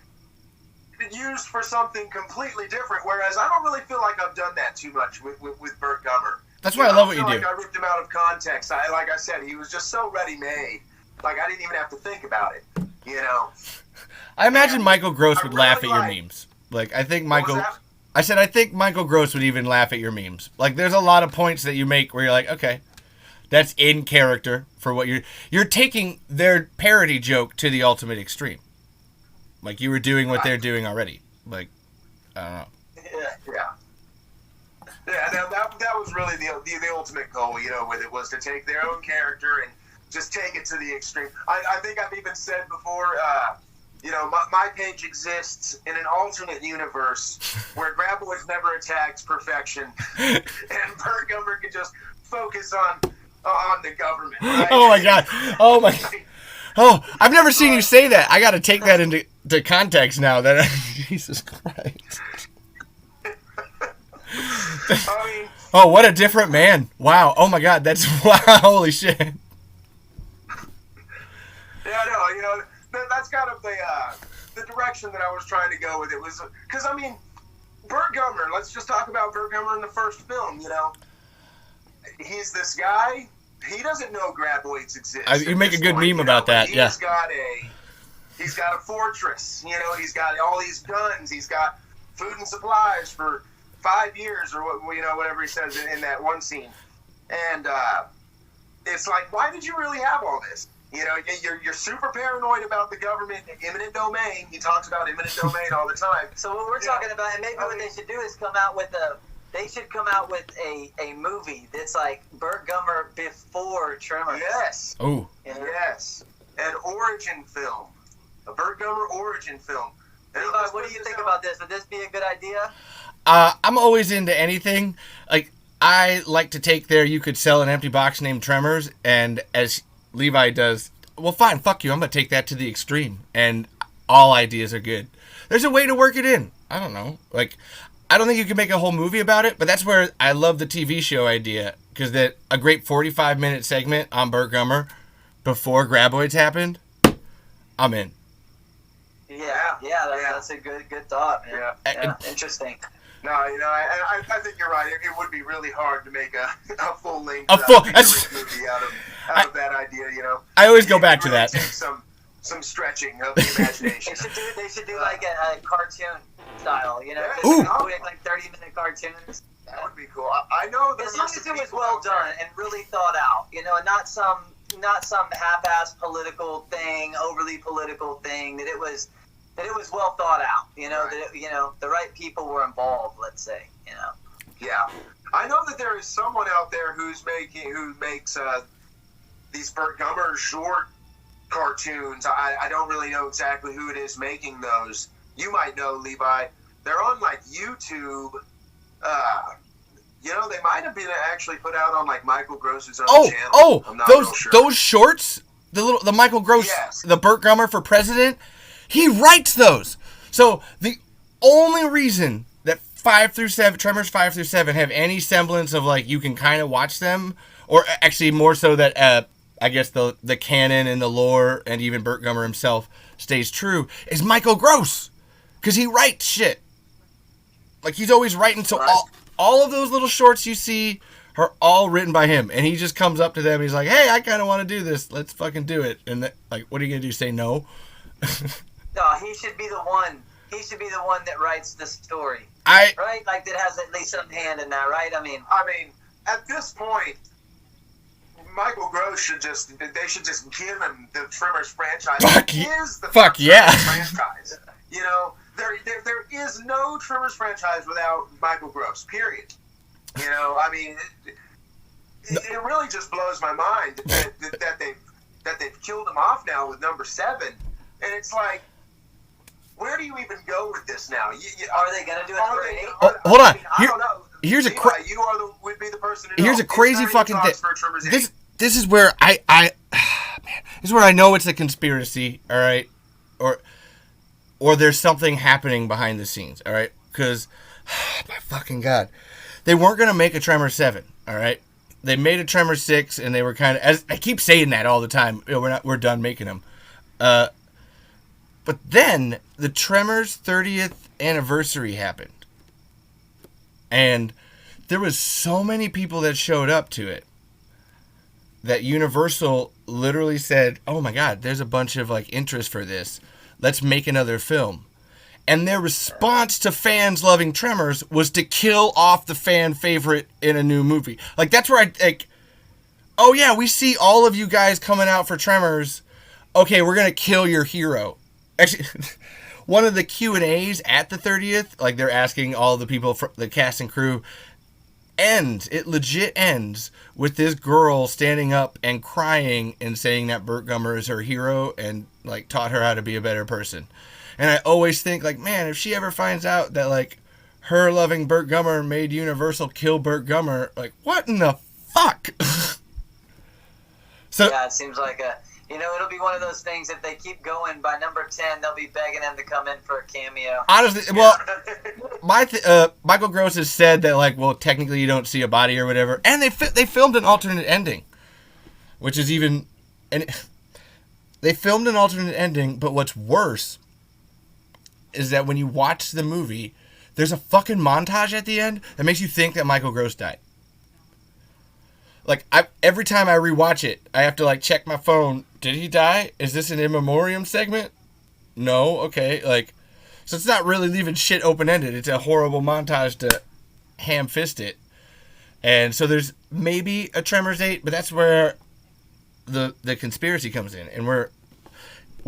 used for something completely different, whereas I don't really feel like I've done that too much with Burt Gummer. That's why I love what you do. Like I ripped him out of context. Like I said, he was just so ready-made. Like, I didn't even have to think about it, I imagine Michael Gross would laugh at your memes. Like, I think I think Michael Gross would even laugh at your memes. Like, there's a lot of points that you make where you're like, okay, that's in character for what you're taking their parody joke to the ultimate extreme. Like, you were doing what they're doing already. Like, I don't know. Yeah, that was really the ultimate goal, with it, was to take their own character and just take it to the extreme. I think I've even said before, my page exists in an alternate universe where Graboids never attacked perfection, and Burt Gummer could just focus on the government. Right? Oh my god! Oh my! Oh, I've never seen you say that. I got to take that into context now. That Jesus Christ! Oh, what a different man! Wow! Oh my god! That's wow! Holy shit! Yeah, no, that's kind of the direction that I was trying to go with it, was because Burt Gummer. Let's just talk about Burt Gummer in the first film. He's this guy. He doesn't know Graboids exist. You make a good meme about that. He's got a fortress. He's got all these guns. He's got food and supplies for 5 years, or whatever he says in that one scene. And it's like, why did you really have all this? You're super paranoid about the government, eminent domain. He talks about eminent domain all the time. So what we're talking about, and maybe what they should do is come out with a movie that's like Burt Gummer before Tremors. Yes. Oh. Yes. An origin film. A Burt Gummer origin film. Levi, what do you think about this? Would this be a good idea? I'm always into anything. Like, I like to take you could sell an empty box named Tremors, and as Levi does, well, fine, fuck you. I'm going to take that to the extreme, and all ideas are good. There's a way to work it in. I don't know. Like, I don't think you can make a whole movie about it, but that's where I love the TV show idea, because that a great 45-minute segment on Burt Gummer before Graboids happened, I'm in. Yeah, that's a good thought, man. Yeah, interesting. No, I think you're right. It would be really hard to make a full-length movie out of that idea, I always go back to that. Take some stretching of the imagination. They should do like a cartoon style, Ooh. Like 30-minute cartoons. That would be cool. I know that as long as it was well done and really thought out, and not some half-assed political thing, overly political thing. That it was well thought out. That the right people were involved. Let's say, Yeah, I know that there is someone out there who makes these Burt Gummer short cartoons. I don't really know exactly who it is making those. You might know, Levi. They're on like YouTube. They might have been actually put out on like Michael Gross's own channel. I'm not real sure. Those shorts, the Michael Gross, yes. The Burt Gummer for president, he writes those. So the only reason that 5 through 7, Tremors 5 through 7 have any semblance of like you can kind of watch them, or actually more so that I guess the canon and the lore and even Burt Gummer himself stays true, is Michael Gross, because he writes shit. Like, he's always writing. So all of those little shorts you see are all written by him, and he just comes up to them and he's like, hey, I kind of want to do this, let's fucking do it. And like, what are you gonna do, say no? No, he should be the one that writes the story, right? Like, that has at least some hand in that, right? I mean at this point, Michael Gross should just give him the Tremors franchise. Fuck yeah. Franchise. There is no Tremors franchise without Michael Gross, period. It really just blows my mind that they've killed him off now with number 7. And it's like, where do you even go with this now? Are they going to do it for 8? Hold on. I don't know. Here's would be the person to know. Here's a crazy fucking thing. This is where man, this is where I know it's a conspiracy, all right? Or there's something happening behind the scenes, all right? Because My fucking God. They weren't going to make a Tremors 7, all right? They made a Tremors 6, and they were kind of... As I keep saying that all the time. We're done making them. But then, the Tremors 30th anniversary happened. And there was so many people that showed up to it that Universal literally said, oh my God, there's a bunch of like interest for this. Let's make another film. And their response to fans loving Tremors was to kill off the fan favorite in a new movie. Like, that's where I, like, oh yeah, we see all of you guys coming out for Tremors. Okay, we're going to kill your hero. Actually, one of the Q&As at the 30th, like, they're asking all the people, the cast and crew, it legit ends with this girl standing up and crying and saying that Burt Gummer is her hero and, like, taught her how to be a better person. And I always think, like, man, if she ever finds out that, like, her loving Burt Gummer made Universal kill Burt Gummer, like, what in the fuck? So yeah, it seems like it'll be one of those things. If they keep going, by number 10, they'll be begging them to come in for a cameo. Honestly, well, Michael Gross has said that, like, well, technically you don't see a body or whatever, and they filmed an alternate ending, which is even, and they filmed an alternate ending. But what's worse is that when you watch the movie, there's a fucking montage at the end that makes you think that Michael Gross died. Like, every time I rewatch it, I have to, like, check my phone. Did he die? Is this an in memoriam segment? No? Okay. Like, so it's not really leaving shit open-ended. It's a horrible montage to ham-fist it. And so there's maybe a Tremors 8, but that's where the conspiracy comes in. And we're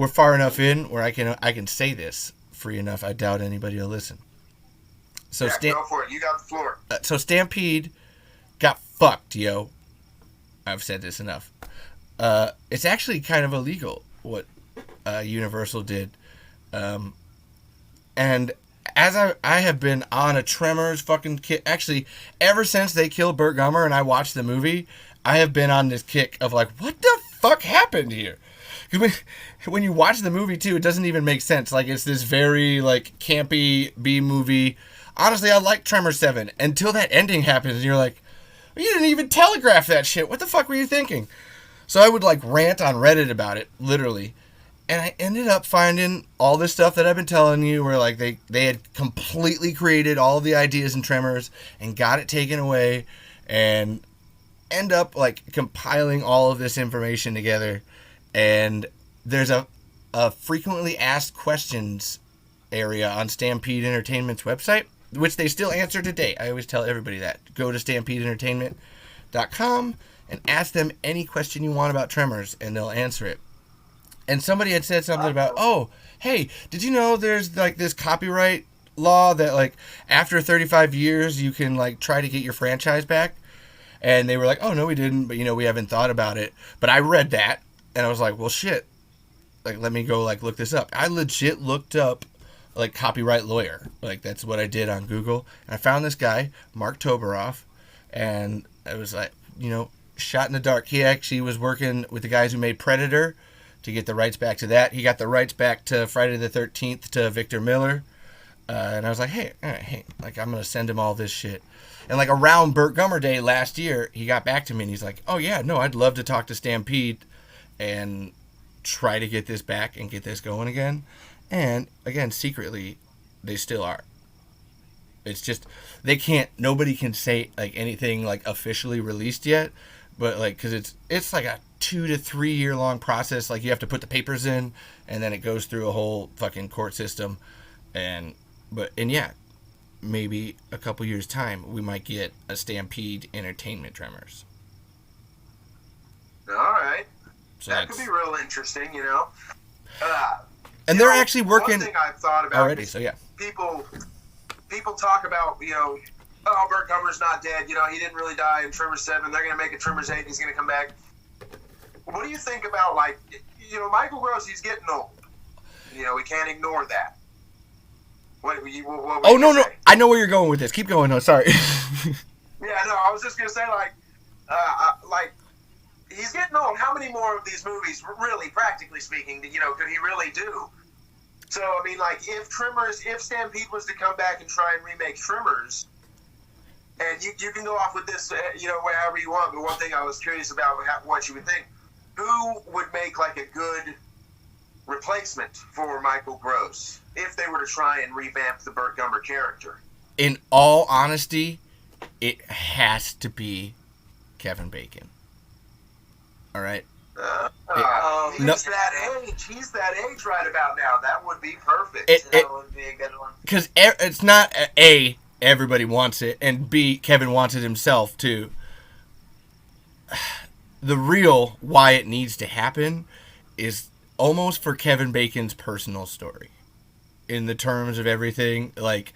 far enough in where I can say this free enough. I doubt anybody will listen. So go for it. You got the floor. So Stampede got fucked, yo. I've said this enough. It's actually kind of illegal what Universal did. And as I have been on a Tremors fucking kick, actually, ever since they killed Burt Gummer and I watched the movie, I have been on this kick of like, what the fuck happened here? When you watch the movie too, it doesn't even make sense. Like, it's this very like campy B movie. Honestly, I like Tremors 7 until that ending happens, and you're like, you didn't even telegraph that shit. What the fuck were you thinking? So I would like rant on Reddit about it, literally. And I ended up finding all this stuff that I've been telling you where like they had completely created all the ideas in Tremors and got it taken away and end up like compiling all of this information together. And there's a frequently asked questions area on Stampede Entertainment's website, which they still answer today. I always tell everybody that. Go to stampedeentertainment.com and ask them any question you want about Tremors, and they'll answer it. And somebody had said something about, oh, hey, did you know there's like this copyright law that like after 35 years you can like try to get your franchise back? And they were like, oh, no, we didn't, but we haven't thought about it. But I read that, and I was like, well, shit. Like, let me go like look this up. I legit looked up like copyright lawyer. Like, that's what I did on Google. And I found this guy, Mark Toberoff, and I was like, shot in the dark. He actually was working with the guys who made Predator to get the rights back to that. He got the rights back to Friday the 13th to Victor Miller. And I was like, hey, all right, hey, like, I'm going to send him all this shit. And like around Burt Gummer Day last year, he got back to me and he's like, oh yeah, no, I'd love to talk to Stampede and try to get this back and get this going again. And again, secretly, they still are. It's just, nobody can say like anything like officially released yet, but like, cause it's like a 2 to 3 year long process. Like, you have to put the papers in and then it goes through a whole fucking court system. And yeah, maybe a couple years time, we might get a Stampede Entertainment Tremors. All right. So that could be real interesting, and they're actually working. One thing I've thought about already, so yeah. People talk about, oh, Burt Gummer's not dead. He didn't really die in Tremors 7. They're going to make a Tremors 8. He's going to come back. What do you think about, like, Michael Gross, he's getting old. We can't ignore that. What no. I know where you're going with this. Keep going. No, sorry. Yeah, no, I was just going to say, like, he's getting old. How many more of these movies, really, practically speaking, could he really do? So, I mean, like, if Stampede was to come back and try and remake Tremors, and you can go off with this, however you want, but one thing I was curious about what you would think, who would make, like, a good replacement for Michael Gross if they were to try and revamp the Burt Gummer character? In all honesty, it has to be Kevin Bacon. All right? He's that age. He's that age right about now. That would be perfect. That would be a good one. Because it's not A, everybody wants it, and B, Kevin wants it himself, too. The real why it needs to happen is almost for Kevin Bacon's personal story. In the terms of everything, like,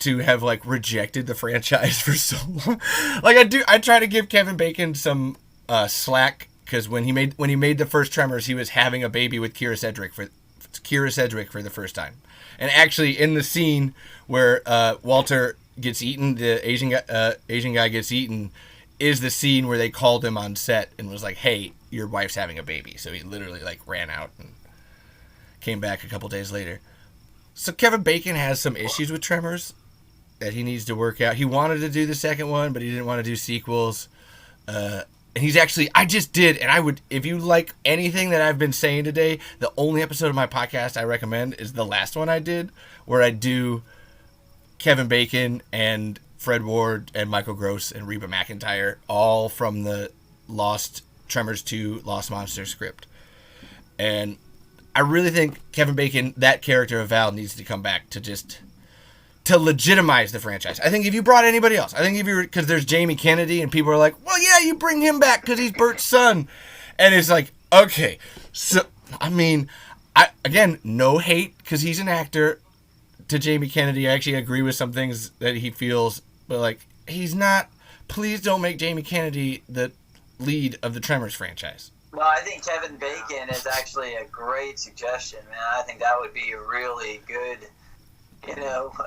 to have, like, rejected the franchise for so long. Like, I try to give Kevin Bacon some slack, because when he made the first Tremors, he was having a baby with Kira Sedgwick for the first time. And actually, in the scene where Walter gets eaten, the Asian guy gets eaten, is the scene where they called him on set and was like, "Hey, your wife's having a baby." So he literally, like, ran out and came back a couple days later. So Kevin Bacon has some issues with Tremors that he needs to work out. He wanted to do the second one, but he didn't want to do sequels. And he's actually, I just did, and I would, if you like anything that I've been saying today, the only episode of my podcast I recommend is the last one I did, where I do Kevin Bacon and Fred Ward and Michael Gross and Reba McEntire, all from the Tremors 2 Lost Monsters script. And I really think Kevin Bacon, that character of Val, needs to come back to legitimize the franchise. I think if you brought anybody else, because there's Jamie Kennedy, and people are like, well, yeah, you bring him back because he's Burt's son. And it's like, okay. So, I mean, again, no hate, because he's an actor, to Jamie Kennedy. I actually agree with some things that he feels, but, like, he's not. Please don't make Jamie Kennedy the lead of the Tremors franchise. Well, I think Kevin Bacon is actually a great suggestion, man. I think that would be a really good,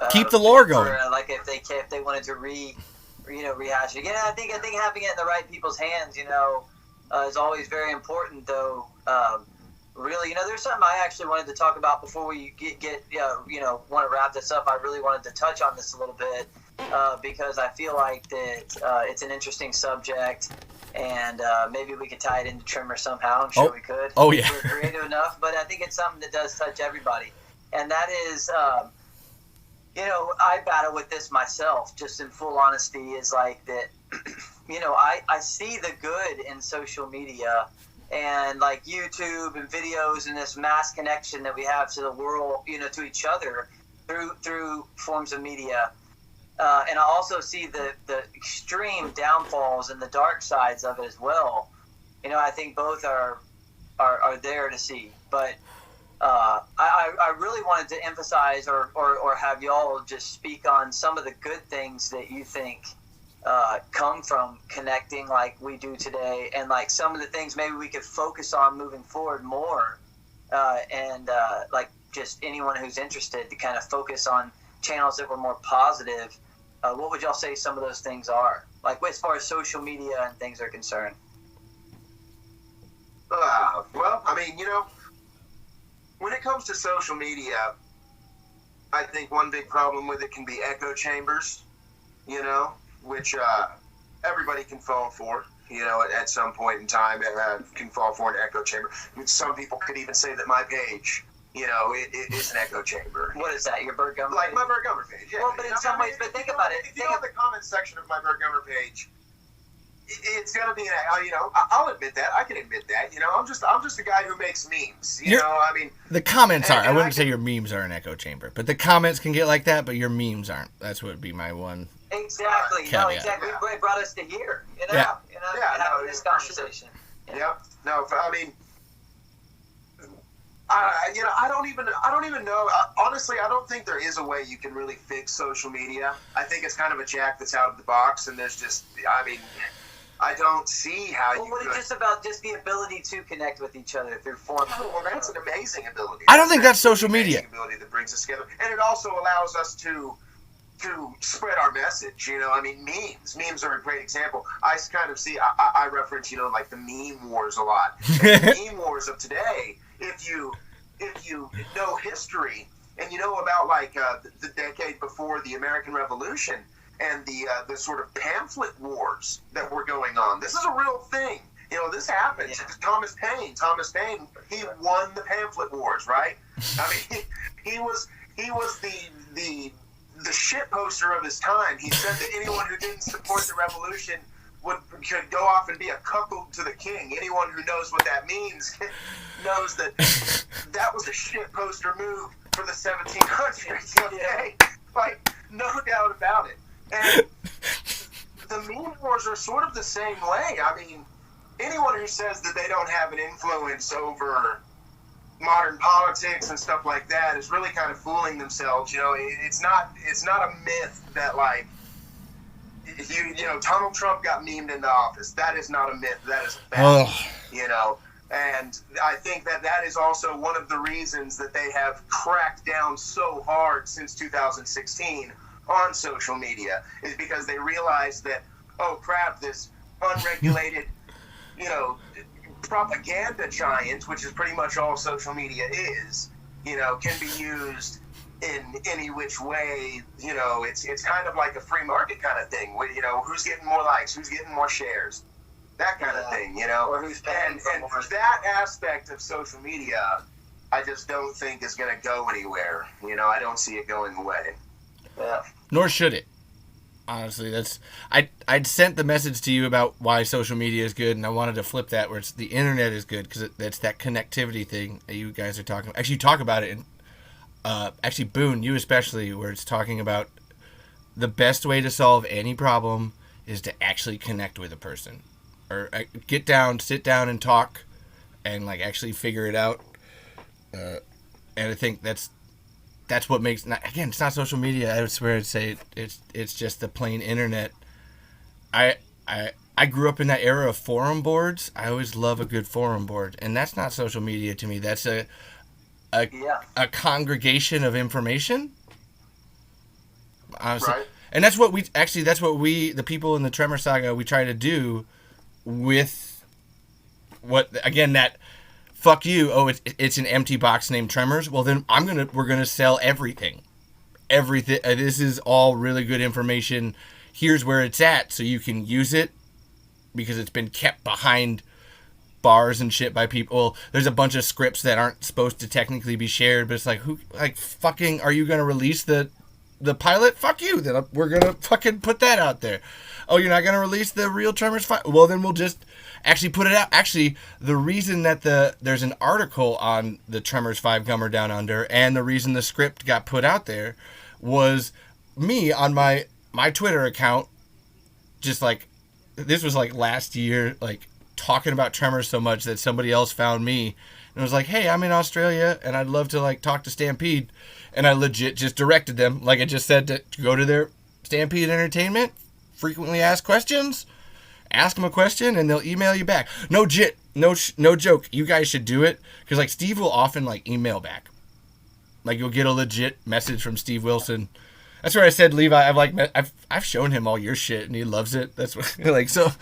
keep the lore going. Like if they wanted to rehash it again. I think having it in the right people's hands, is always very important. Though, really, there's something I actually wanted to talk about before we want to wrap this up. I really wanted to touch on this a little bit because I feel like that it's an interesting subject. And maybe we could tie it into Tremors somehow. I'm sure we could. Oh, yeah. We're creative enough. But I think it's something that does touch everybody. And that is, I battle with this myself, just in full honesty, is like that, I see the good in social media and like YouTube and videos and this mass connection that we have to the world, to each other through forms of media. And I also see the extreme downfalls and the dark sides of it as well. I think both are there to see. But I really wanted to emphasize or have y'all just speak on some of the good things that you think come from connecting like we do today, and like some of the things maybe we could focus on moving forward more. And like just anyone who's interested to kind of focus on channels that were more positive. What would y'all say some of those things are? Like as far as social media and things are concerned? Well, I mean, when it comes to social media, I think one big problem with it can be echo chambers, which everybody can fall for, at some point in time, can fall for an echo chamber. Some people could even say that my page, it is an echo chamber. What is that, your Burt Gummer Like page? my Burt Gummer page, yeah. Well, but in some ways, but think about it. If you go in the comments section of my Burt Gummer page, it's gonna be, I'll admit that. I can admit that. I'm just a guy who makes memes. I mean, the comments are. I wouldn't say your memes are an echo chamber, but the comments can get like that. But your memes aren't. That's what would be my one. Exactly. Caveat. No, exactly. Yeah. It brought us to here. Yeah. Having this conversation. Yeah. No, I mean, I don't even know. Honestly, I don't think there is a way you can really fix social media. I think it's kind of a jack that's out of the box, and there's just, I don't see how you What could. is just about just the ability to connect with each other through forms? Well, that's an amazing ability. I don't think that's social media. Amazing ability that brings us together, and it also allows us to spread our message. Memes are a great example. I kind of see. I reference, like the meme wars a lot. The meme wars of today. If you if you know history and you know about like the decade before the American Revolution and the sort of pamphlet wars that were going on, this is a real thing. You know, this happened. Yeah. Thomas Paine, he won the pamphlet wars, right? I mean, he was the shit poster of his time. He said that anyone who didn't support the revolution could go off and be a cuckold to the king. Anyone who knows what that means knows that that was a shit poster move for the 1700s. Okay, like no doubt about it. And the meme wars are sort of the same way. I mean, anyone who says that they don't have an influence over modern politics and stuff like that is really kind of fooling themselves. You know, it's not a myth that like you know Donald Trump got memed into office. That is not a myth. That is a fact. You know, and I think that is also one of the reasons that they have cracked down so hard since 2016 on social media, is because they realized that, oh crap, this unregulated you know, propaganda giant, which is pretty much all social media is, you know, can be used in any which way. You know, it's kind of like a free market kind of thing. You know, who's getting more likes, who's getting more shares, that kind of thing. You know, or who's paying for more. That aspect of social media, I just don't think is going to go anywhere. You know, I don't see it going away. Yeah. Nor should it. Honestly, I'd sent the message to you about why social media is good, and I wanted to flip that where it's the internet is good because that's that connectivity thing that you guys are talking about. Actually, you talk about it, and actually, Boone, you especially, where it's talking about the best way to solve any problem is to actually connect with a person, or sit down, and talk, and like actually figure it out. And I think that's what makes, again, it's not social media. I would swear I'd say it's just the plain internet. I grew up in that era of forum boards. I always love a good forum board, and that's not social media to me. That's a congregation of information. Honestly. Right. And that's what we, the people in the Tremor Saga, we try to do with what, again, that fuck you, oh, it's an empty box named Tremors. Well, then we're gonna sell everything. This is all really good information. Here's where it's at, so you can use it, because it's been kept behind bars and shit by people. Well, there's a bunch of scripts that aren't supposed to technically be shared, but it's like, who, like, fucking, are you gonna release the pilot? Fuck you, then we're gonna fucking put that out there. Oh, you're not gonna release the real Tremors 5? Well, then we'll just actually put it out. Actually, the reason that there's an article on the Tremors 5 Gummer Down Under, and the reason the script got put out there was me on my Twitter account, just like, this was like last year, like talking about Tremors so much that somebody else found me and was like, hey, I'm in Australia and I'd love to like talk to Stampede. And I legit just directed them, like I just said, to go to their Stampede Entertainment, frequently asked questions, ask them a question, and they'll email you back. No joke. You guys should do it, because like Steve will often like email back. Like you'll get a legit message from Steve Wilson. That's where I said, Levi, I've shown him all your shit and he loves it. That's what, like, so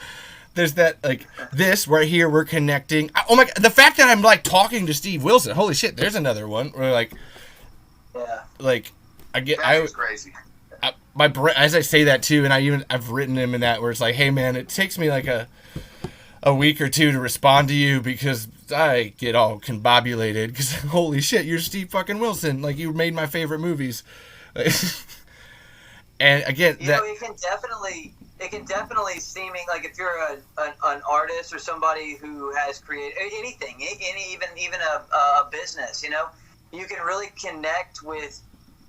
there's that, like, this right here, we're connecting. Oh my God, the fact that I'm like talking to Steve Wilson, holy shit, there's another one where like, yeah, like that's crazy. My brain, as I say that too, and I've written him in that where it's like, hey man, it takes me like a week or two to respond to you because I get all combobulated because holy shit, you're Steve fucking Wilson, like you made my favorite movies. And again, it can definitely seeming like if you're an artist or somebody who has created anything, even a business, you know, you can really connect with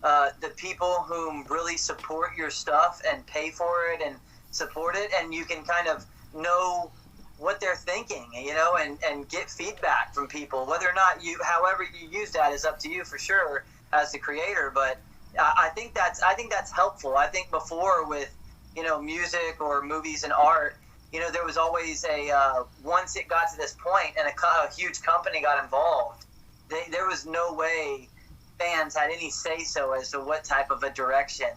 the people who really support your stuff and pay for it and support it, and you can kind of know what they're thinking, you know, and get feedback from people. Whether or not however you use that is up to you for sure as the creator, but I think that's helpful. I think before with, you know, music or movies and art, you know, there was always once it got to this point and a huge company got involved, there was no way fans had any say-so as to what type of a direction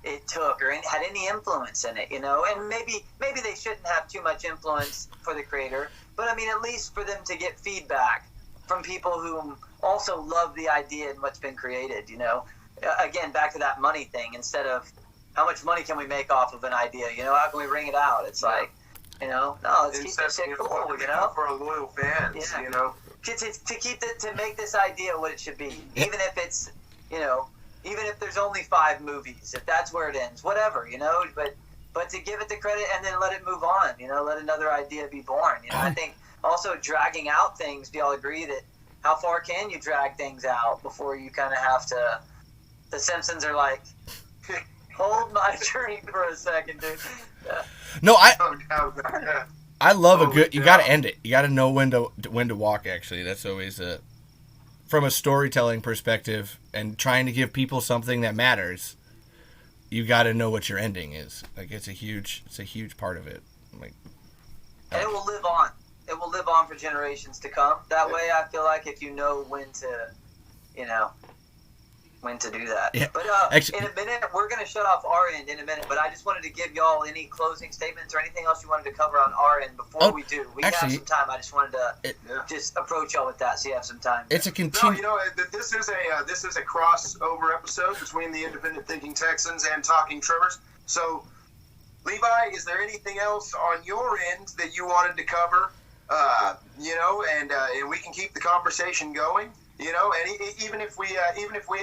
it took or had any influence in it, you know. And maybe they shouldn't have too much influence for the creator, but I mean, at least for them to get feedback from people who also love the idea and what's been created, you know. Again, back to that money thing. Instead of how much money can we make off of an idea, you know, how can we ring it out? It's like, you know, no, let's keep this shit cool, you know. For our loyal fans, you know. To make this idea what it should be, even if it's, you know, even if there's only 5 movies, if that's where it ends, whatever, you know, but to give it the credit and then let it move on, you know, let another idea be born. You know, I think also dragging out things, do y'all agree that how far can you drag things out before you kind of have to, the Simpsons are like, hold my drink for a second, dude. No, I love a good, you got to end it. You got to know when to walk, actually. That's always from a storytelling perspective and trying to give people something that matters. You got to know what your ending is. Like, it's a huge part of it. Like, and it will live on. It will live on for generations to come. That way, I feel like if you know when to, you know, when to do that. Yeah. But actually, in a minute, we're going to shut off our end in a minute, but I just wanted to give y'all any closing statements or anything else you wanted to cover on our end before we do. We have some time. I just wanted to just approach y'all with that so you have some time. It's a No, you know, this is a crossover episode between the Independent Thinking Texans and Talking Tremors. So, Levi, is there anything else on your end that you wanted to cover? You know, and we can keep the conversation going. You know, and even if we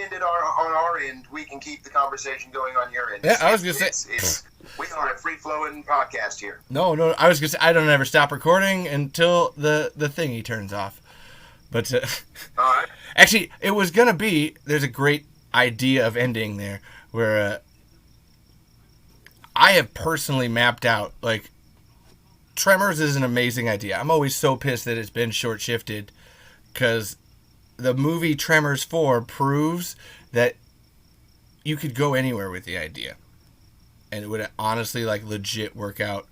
ended on our end, we can keep the conversation going on your end. Yeah, I was gonna say we are a free flowing podcast here. No, I was gonna say I don't ever stop recording until the thingy turns off. But all right. Actually, it was gonna be. There's a great idea of ending there where I have personally mapped out, like, Tremors is an amazing idea. I'm always so pissed that it's been short shifted because the movie Tremors 4 proves that you could go anywhere with the idea. And it would honestly, like, legit work out.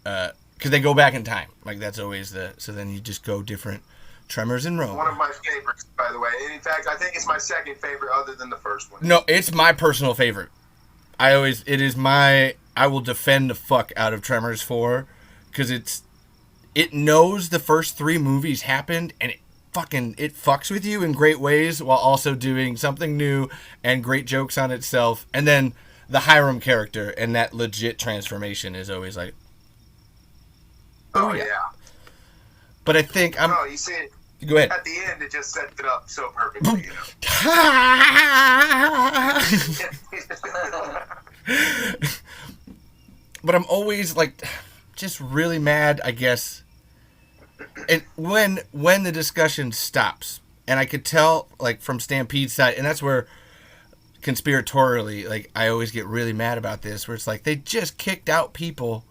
Because they go back in time. Like, that's always so then you just go different. Tremors in Rome. One of my favorites, by the way. In fact, I think it's my second favorite other than the first one. No, it's my personal favorite. I will defend the fuck out of Tremors 4. Because it knows the first 3 movies happened, and it fucks with you in great ways while also doing something new and great jokes on itself. And then the Hiram character and that legit transformation is always like, oh yeah. But I think you see it. Go ahead. At the end, it just sets it up so perfectly, you know. But I'm always like, just really mad, I guess. And when the discussion stops, and I could tell, like, from Stampede's side, and that's where conspiratorially, like, I always get really mad about this, where it's like they just kicked out people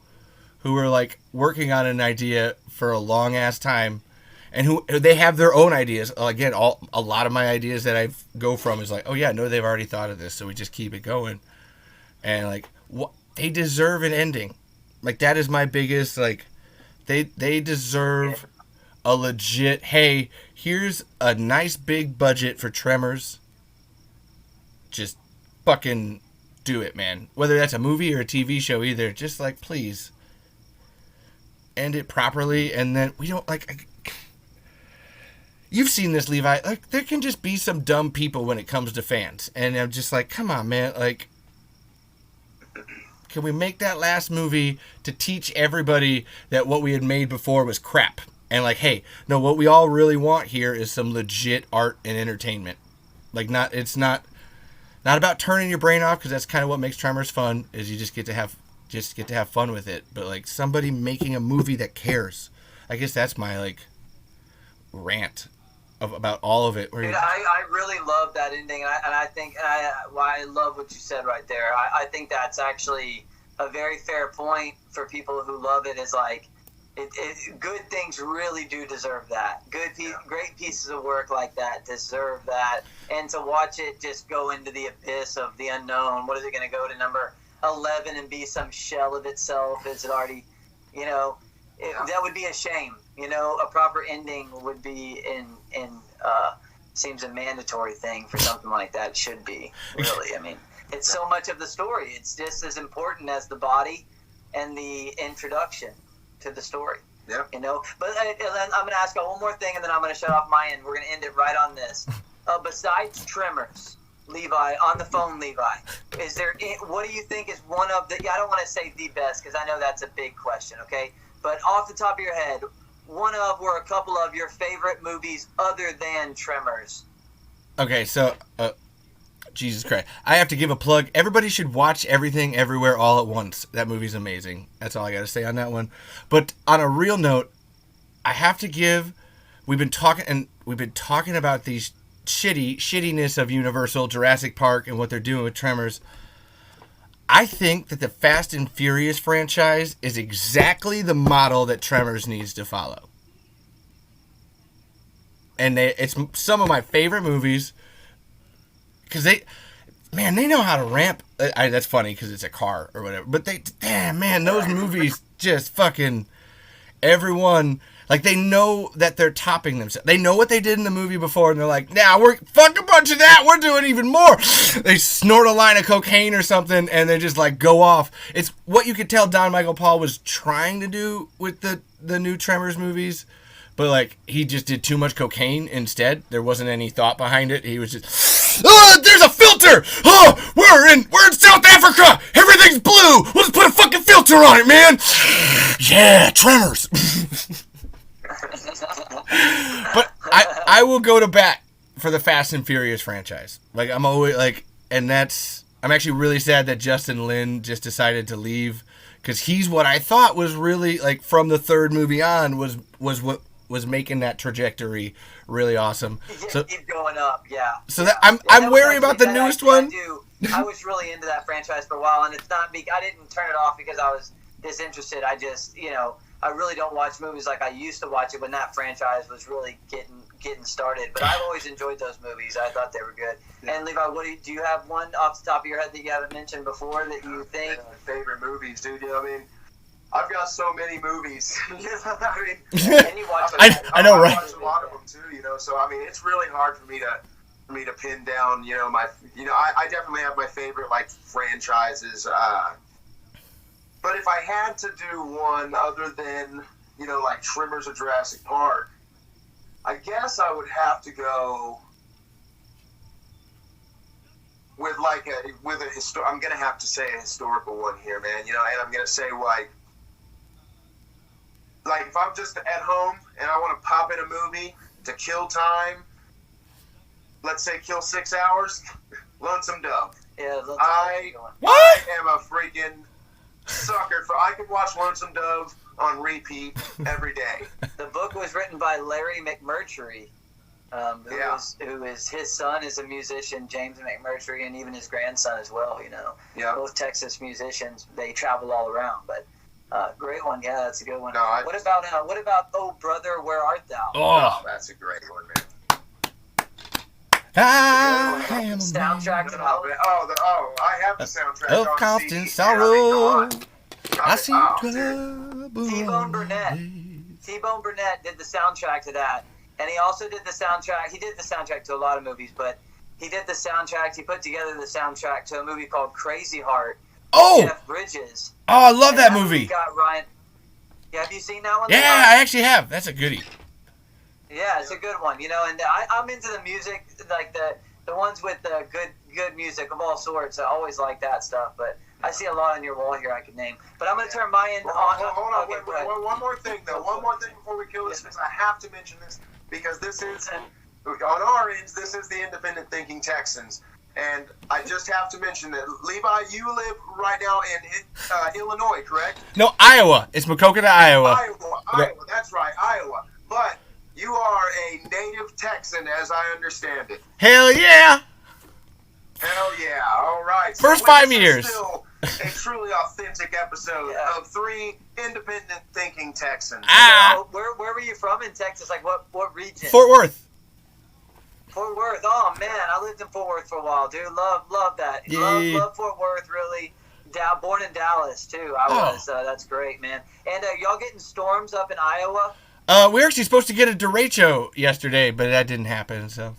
who were, like, working on an idea for a long ass time, and who they have their own ideas. Again, a lot of my ideas that I go from is like, oh yeah, no, they've already thought of this, so we just keep it going. And, like, they deserve an ending. Like, that is my biggest, like, they deserve a legit, hey, here's a nice big budget for Tremors. Just fucking do it, man. Whether that's a movie or a TV show either, just, like, please end it properly. And then we don't, like, you've seen this, Levi. Like, there can just be some dumb people when it comes to fans. And I'm just like, come on, man. Like, can we make that last movie to teach everybody that what we had made before was crap? And, like, hey, no, what we all really want here is some legit art and entertainment. Like, it's not about turning your brain off, because that's kind of what makes Tremors fun, is you just get to have fun with it. But, like, somebody making a movie that cares. I guess that's my, like, rant about all of it. Dude, I really love that ending, and I love what you said right there. I think that's actually a very fair point for people who love it. Is like, good things really do deserve that. Great pieces of work like that deserve that, and to watch it just go into the abyss of the unknown. What is it going to go to number 11 and be some shell of itself? Is it already, you know? That would be a shame. You know, a proper ending would be seems a mandatory thing for something like that. It should be, really. I mean, it's so much of the story. It's just as important as the body and the introduction to the story. Yeah. You know, but and then I'm gonna ask you one more thing, and then I'm gonna shut off my end. We're gonna end it right on this. Besides Tremors, Levi on the phone, Levi, is there? What do you think is one of the? I don't want to say the best because I know that's a big question. Okay, but off the top of your head, one of or a couple of your favorite movies other than Tremors. Okay, so Jesus Christ, I have to give a plug. Everybody should watch Everything Everywhere All at Once. That movie's amazing. That's all I got to say on that one. But on a real note, I have to give. We've been talking about these shittiness of Universal, Jurassic Park, and what they're doing with Tremors. I think that the Fast and Furious franchise is exactly the model that Tremors needs to follow. And it's some of my favorite movies. Because they know how to ramp. That's funny because it's a car or whatever. But those movies just fucking everyone, like they know that they're topping themselves. They know what they did in the movie before, and they're like, "Nah, we're fuck a bunch of that. We're doing even more." They snort a line of cocaine or something, and they just like go off. It's what you could tell Don Michael Paul was trying to do with the new Tremors movies. But, like, he just did too much cocaine instead. There wasn't any thought behind it. He was just, there's a filter! Oh, we're in South Africa! Everything's blue! Let's put a fucking filter on it, man! Yeah, Tremors! But I will go to bat for the Fast and Furious franchise. Like, I'm always, like, and I'm actually really sad that Justin Lin just decided to leave. Because he's what I thought was really, like, from the third movie on, was what was making that trajectory really awesome. So keep going up, yeah. So that I'm wary about the newest one. I was really into that franchise for a while, and it's not I didn't turn it off because I was disinterested. I just, I really don't watch movies like I used to watch it when that franchise was really getting started. But I've always enjoyed those movies. I thought they were good. Yeah. And Levi, do you have one off the top of your head that you haven't mentioned before that you think? Favorite movies, dude. I mean, I've got so many movies. And you watch I know, right? I watch a lot of them too. So I mean, it's really hard for me to pin down. I definitely have my favorite like franchises. But if I had to do one other than like Tremors or Jurassic Park, I guess I would have to go with I'm gonna have to say a historical one here, man. And I'm gonna say like if I'm just at home and I want to pop in a movie to kill time, let's say kill 6 hours, Lonesome Dove. Yeah, I am a freaking sucker for. I could watch Lonesome Dove on repeat every day. The book was written by Larry McMurtry, who is his son is a musician, James McMurtry, and even his grandson as well. Yeah. Both Texas musicians. They travel all around, but. Great one, yeah, that's a good one. No, what about Oh Brother, Where Art Thou? Oh, that's a great one, man. I am soundtrack to I have the soundtrack of on constant CD. sorrow. I see trouble. T-Bone Burnett did the soundtrack to that, and he also did the soundtrack. He did the soundtrack to a lot of movies, but he did the soundtrack. He put together the soundtrack to a movie called Crazy Heart. Oh, Jeff Bridges. Oh, I love that movie. Got Ryan. Yeah, have you seen that one? Yeah, I actually have. That's a goodie. Yeah, it's a good one. And I'm into the music, like the ones with the good music of all sorts. I always like that stuff, but I see a lot on your wall here I could name. But I'm going to turn my end on. Hold on, wait, one more thing, though. One more thing before we kill this, because I have to mention this, because this is, on our ends, this is the Independent Thinking Texans. And I just have to mention that, Levi, you live right now in Illinois, correct? No, Iowa. It's Makokata, Iowa. Iowa. That's right, Iowa. But you are a native Texan, as I understand it. Hell yeah. Hell yeah. All right. First 5 years. Still a truly authentic episode of 3 Independent Thinking Texans. Where were you from in Texas? Like, what region? Fort Worth. Fort Worth. Oh man, I lived in Fort Worth for a while, dude. Love that. Yeah. Love Fort Worth. Really. Born in Dallas too. I was. That's great, man. And y'all getting storms up in Iowa? We were actually supposed to get a derecho yesterday, but that didn't happen. So.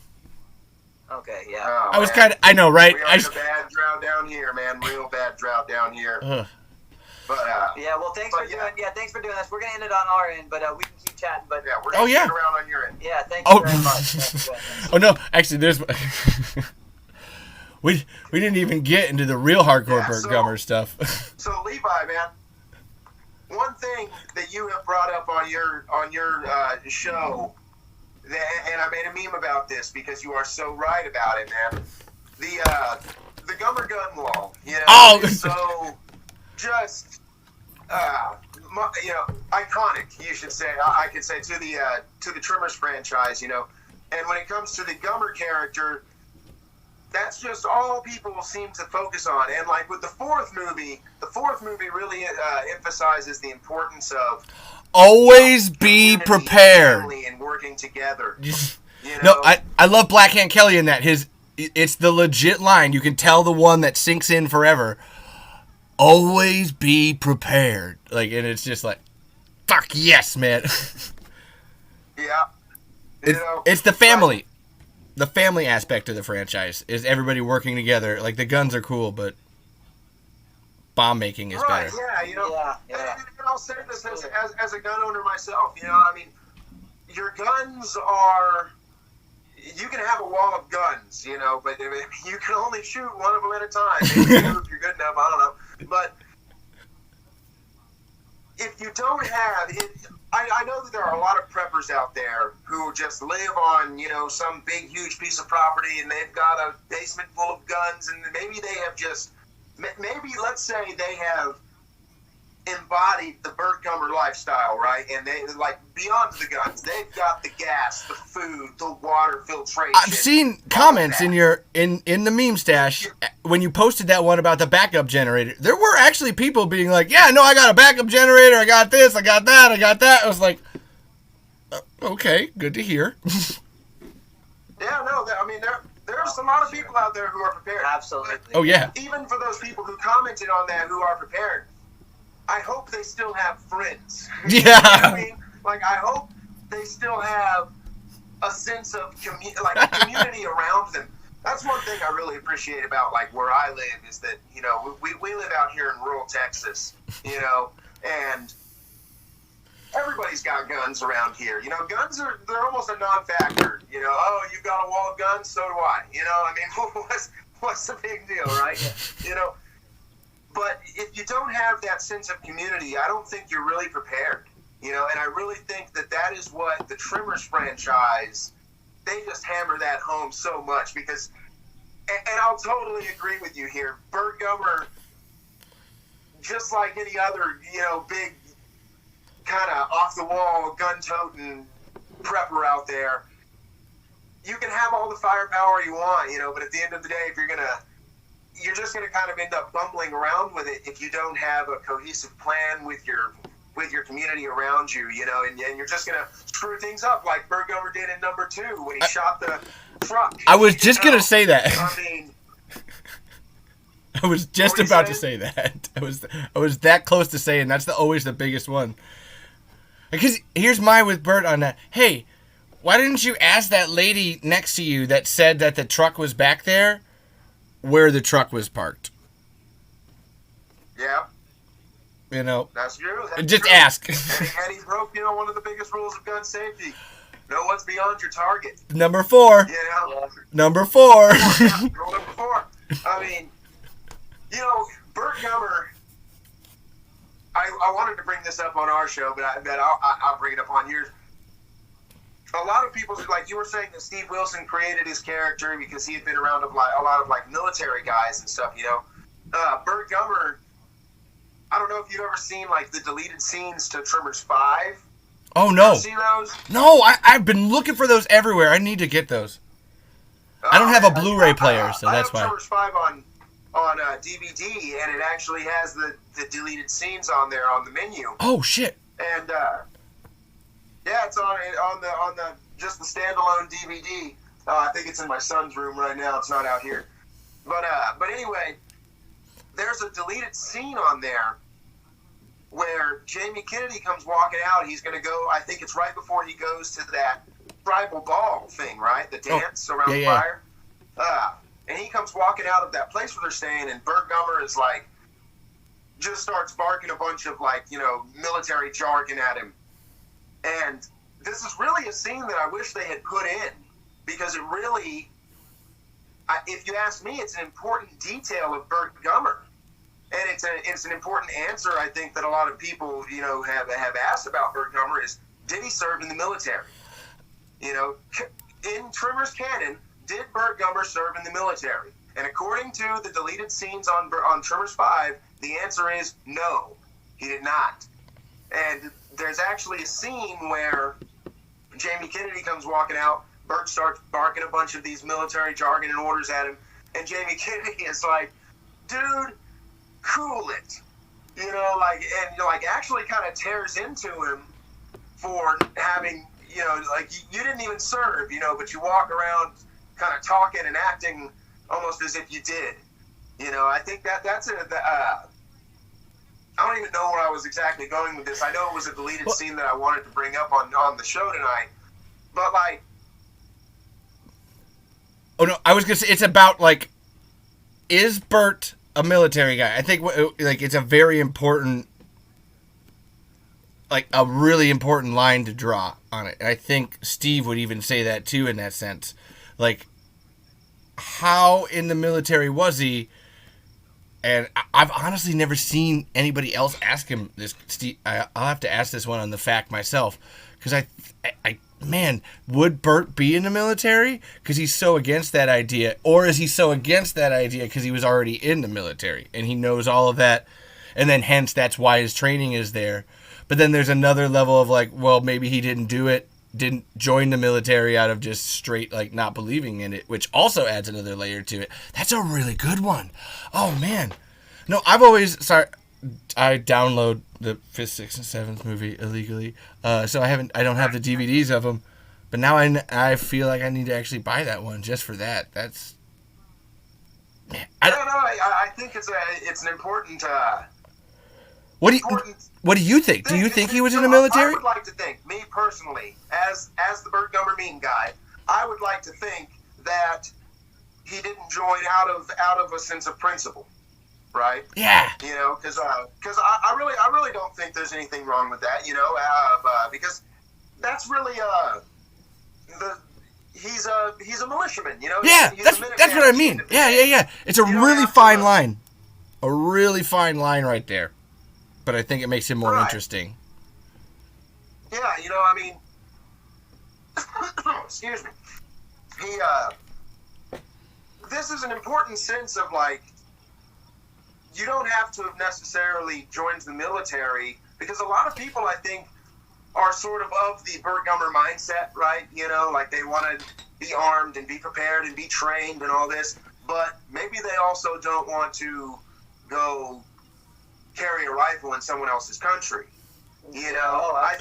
Okay. Yeah. Oh, I know, right? We are in a bad drought down here, man. Real bad drought down here. But yeah, well, thanks for doing this. We're gonna end it on our end, but we can keep chatting. But yeah, we're gonna stick around on your end. Yeah, thank you very much. Thanks. Oh no, actually, there's we didn't even get into the real hardcore Burt Gummer stuff. So Levi, man, one thing that you have brought up on your show, and I made a meme about this because you are so right about it, man. The Gummer gun wall, you know, is so just iconic. You should say, I could say, to the Tremors franchise, you know. And when it comes to the Gummer character, that's just all people seem to focus on. And like with the fourth movie really emphasizes the importance of always be prepared and working together. You know? No, I love Black Hand Kelly in that. It's the legit line. You can tell the one that sinks in forever. Always be prepared. Like, and it's just like, fuck yes, man. Yeah. It's the family. The family aspect of the franchise is everybody working together. Like, the guns are cool, but bomb making is better. Yeah, you know. Yeah. And I'll say this as a gun owner myself, you know, I mean, your guns are, you can have a wall of guns, you know, but you can only shoot one of them at a time. Maybe two if you're good enough, I don't know. But if you don't have it, I know that there are a lot of preppers out there who just live on, you know, some big, huge piece of property, and they've got a basement full of guns, and maybe they have just, maybe let's say they have embodied the Burt Gummer lifestyle, right? And they, like, beyond the guns, they've got the gas, the food, the water filtration. I've seen comments in the meme stash when you posted that one about the backup generator. There were actually people being like, yeah, no, I got a backup generator, I got this, I got that, I got that. I was like, okay, good to hear. Yeah, no, I mean, there's a lot of people out there who are prepared. Absolutely. Oh, yeah. Even for those people who commented on that who are prepared, I hope they still have friends. Yeah. You know what I mean? Like, I hope they still have a sense of community around them. That's one thing I really appreciate about, like, where I live is that, you know, we live out here in rural Texas, you know, and everybody's got guns around here. You know, they're almost a non-factor. You know, oh, you've got a wall of guns, so do I. You know, I mean, what's the big deal, right? You know, but if you don't have that sense of community, I don't think you're really prepared. You know, and I really think that is what the Tremors franchise, they just hammer that home so much because, and I'll totally agree with you here, Burt Gummer, just like any other, you know, big kind of off-the-wall, gun-toting prepper out there, you can have all the firepower you want, you know, but at the end of the day, if you're just going to kind of end up bumbling around with it if you don't have a cohesive plan with your community around you, you know, and you're just going to screw things up like Burt Gummer did in number 2 when he shot the truck. I was just going to say that. I mean, I was just about to say that. I was that close to saying that's always the biggest one. Because here's my with Burt on that. Hey, why didn't you ask that lady next to you that said that the truck was back there where the truck was parked? Yeah. You know. That's true. Just ask. And he broke, you know, one of the biggest rules of gun safety. Know what's beyond your target. Number 4. You know? Number 4. Yeah, rule number 4. I mean, you know, Burt Gummer, I wanted to bring this up on our show, but I'll bring it up on yours. A lot of people, like you were saying, that Steve Wilson created his character because he had been around a lot of like military guys and stuff, you know. Burt Gummer, I don't know if you've ever seen like the deleted scenes to Tremors 5. Oh no! See those? No, I've been looking for those everywhere. I need to get those. I don't have a Blu-ray player, so that's why. I have Tremors 5 on DVD, and it actually has the deleted scenes on there on the menu. Oh shit! And yeah, it's on the just the standalone DVD. I think it's in my son's room right now. It's not out here. But anyway, there's a deleted scene on there where Jamie Kennedy comes walking out. He's going to go, I think it's right before he goes to that tribal ball thing, right? The dance around the fire. And he comes walking out of that place where they're staying, and Burt Gummer is like just starts barking a bunch of, like, you know, military jargon at him. And this is really a scene that I wish they had put in, because it really, if you ask me, it's an important detail of Burt Gummer. And it's an important answer, I think, that a lot of people, you know, have asked about Burt Gummer is, did he serve in the military? You know, in Tremors canon, did Burt Gummer serve in the military? And according to the deleted scenes on Tremors 5, the answer is no, he did not. And there's actually a scene where Jamie Kennedy comes walking out, Burt starts barking a bunch of these military jargon and orders at him, and Jamie Kennedy is like, dude, cool it. You know, like, and, you know, like, actually kind of tears into him for having, you know, like, you didn't even serve, you know, but you walk around kind of talking and acting almost as if you did. You know, I think that's a, I don't even know where I was exactly going with this. I know it was a deleted scene that I wanted to bring up on the show tonight, but, like... Oh, no, I was going to say, it's about, like, is Burt a military guy? I think, like, it's a very important, like, a really important line to draw on it. And I think Steve would even say that, too, in that sense. Like, how in the military was he? And I've honestly never seen anybody else ask him this. Steve, I'll have to ask this one on the fact myself. Because man, would Burt be in the military? Because he's so against that idea. Or is he so against that idea because he was already in the military and he knows all of that? And then hence that's why his training is there. But then there's another level of like, well, maybe he didn't join the military out of just straight, like, not believing in it, which also adds another layer to it. That's a really good one. Oh, man. No, I download the 5th, 6th, and 7th movie illegally, so I don't have the DVDs of them, but now I feel like I need to actually buy that one just for that. That's... Man, I think it's an important... What do you think? Do you think he was in the military? I would like to think, me personally, as the Burt Gummer meme guy, I would like to think that he didn't join out of a sense of principle, right? Yeah. You know, because I really don't think there's anything wrong with that. You know, because that's really he's a militiaman. You know. Yeah, that's what I mean. Yeah. It's a really fine line. A really fine line right there. But I think it makes him more interesting. Yeah, you know, I mean, excuse me. This is an important sense of, like, you don't have to have necessarily joined the military, because a lot of people, I think, are sort of the Burt Gummer mindset, right? You know, like, they want to be armed and be prepared and be trained and all this, but maybe they also don't want to go carry a rifle in someone else's country. You know, I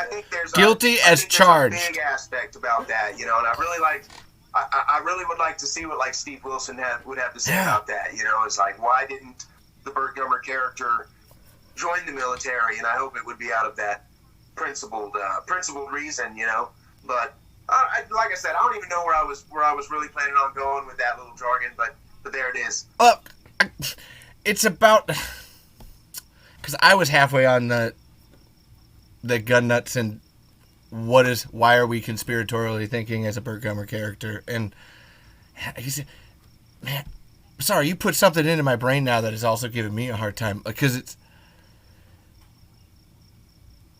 think there's guilty as charged. A big aspect about that, you know, and I really would like to see what, like, Steve Wilson would have to say about that. You know, it's like, why didn't the Burt Gummer character join the military? And I hope it would be out of that principled reason, you know. But like I said, I don't even know where I was really planning on going with that little jargon, but there it is. It's about... Because I was halfway on the gun nuts and why are we conspiratorially thinking as a Burt Gummer character? And he said, man, sorry, you put something into my brain now that is also giving me a hard time. Because it's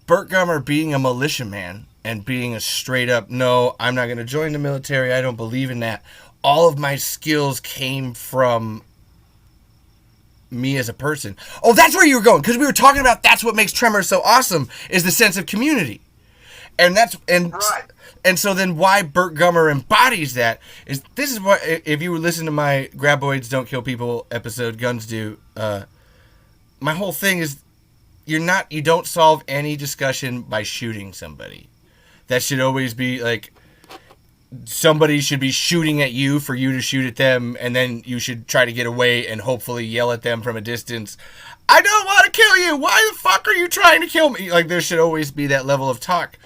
Burt Gummer being a militiaman and being a straight up, no, I'm not going to join the military. I don't believe in that. All of my skills came from me as a person. Oh, that's where you were going, because we were talking about that's what makes Tremors so awesome is the sense of community, and right. And so then why Burt Gummer embodies that is this is what, if you listen to my Graboids Don't Kill People episode, Guns Do, my whole thing is you don't solve any discussion by shooting somebody. That should always be like, somebody should be shooting at you for you to shoot at them, and then you should try to get away and hopefully yell at them from a distance, I don't want to kill you, why the fuck are you trying to kill me? Like, there should always be that level of talk.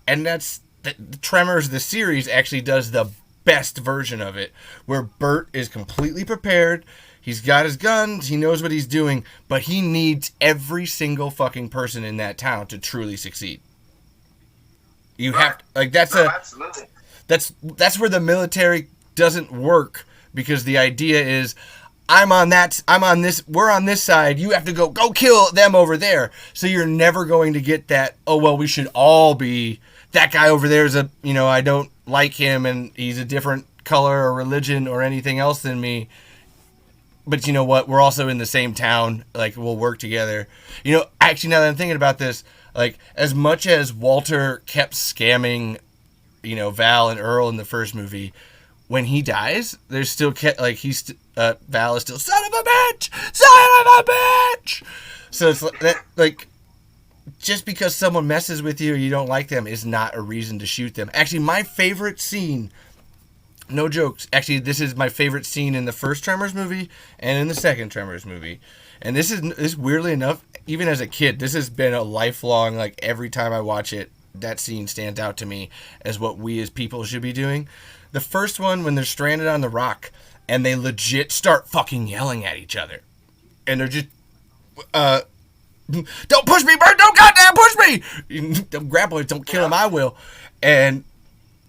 And that's the Tremors, the series, actually does the best version of it, where Burt is completely prepared, He's got his guns. He knows what he's doing, but he needs every single fucking person in that town to truly succeed. You have like absolutely. That's where the military doesn't work, because the idea is we're on this side, you have to go kill them over there. So you're never going to get that, oh well, we should all be, that guy over there is I don't like him and he's a different color or religion or anything else than me. But you know what? We're also in the same town. Like, we'll work together. Actually, now that I'm thinking about this, like, as much as Walter kept scamming, Val and Earl in the first movie, when he dies, there's still Val is still son of a bitch. So it's like just because someone messes with you or you don't like them is not a reason to shoot them. Actually, my favorite scene. No jokes. Actually, this is my favorite scene in the first Tremors movie and in the second Tremors movie. And this is weirdly enough, even as a kid, this has been a lifelong, like, every time I watch it, that scene stands out to me as what we as people should be doing. The first one, when they're stranded on the rock and they legit start fucking yelling at each other. And they're just, don't push me, Burt! Don't goddamn push me! Don't grab him, don't kill him, I will. And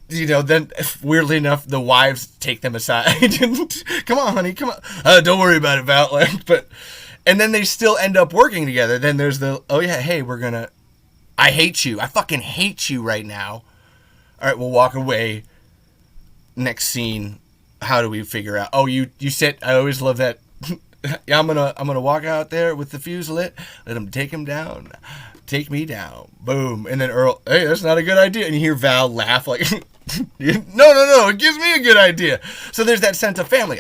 then weirdly enough, the wives take them aside. Come on, honey, come on. Don't worry about it, Val. And then they still end up working together. Then there's hey, I hate you. I fucking hate you right now. All right, we'll walk away. Next scene, how do we figure out? Oh, you said, I always love that. Yeah, I'm gonna walk out there with the fuse lit. Let him take him down. Take me down. Boom. And then Earl, hey, that's not a good idea. And you hear Val laugh like, no, it gives me a good idea. So there's that sense of family.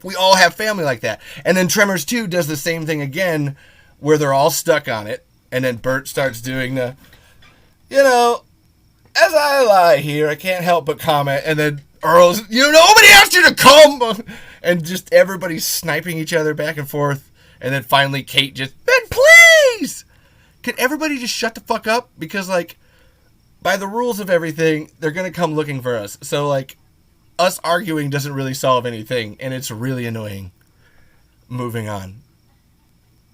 We all have family like that. And then Tremors 2 does the same thing again, where they're all stuck on it. And then Burt starts doing the, as I lie here, I can't help but comment. And then Earl's, nobody asked you to come. And just everybody's sniping each other back and forth. And then finally Kate just, Ben, please! Could everybody just shut the fuck up? Because, like, by the rules of everything, they're going to come looking for us. So, like, us arguing doesn't really solve anything. And it's really annoying. Moving on.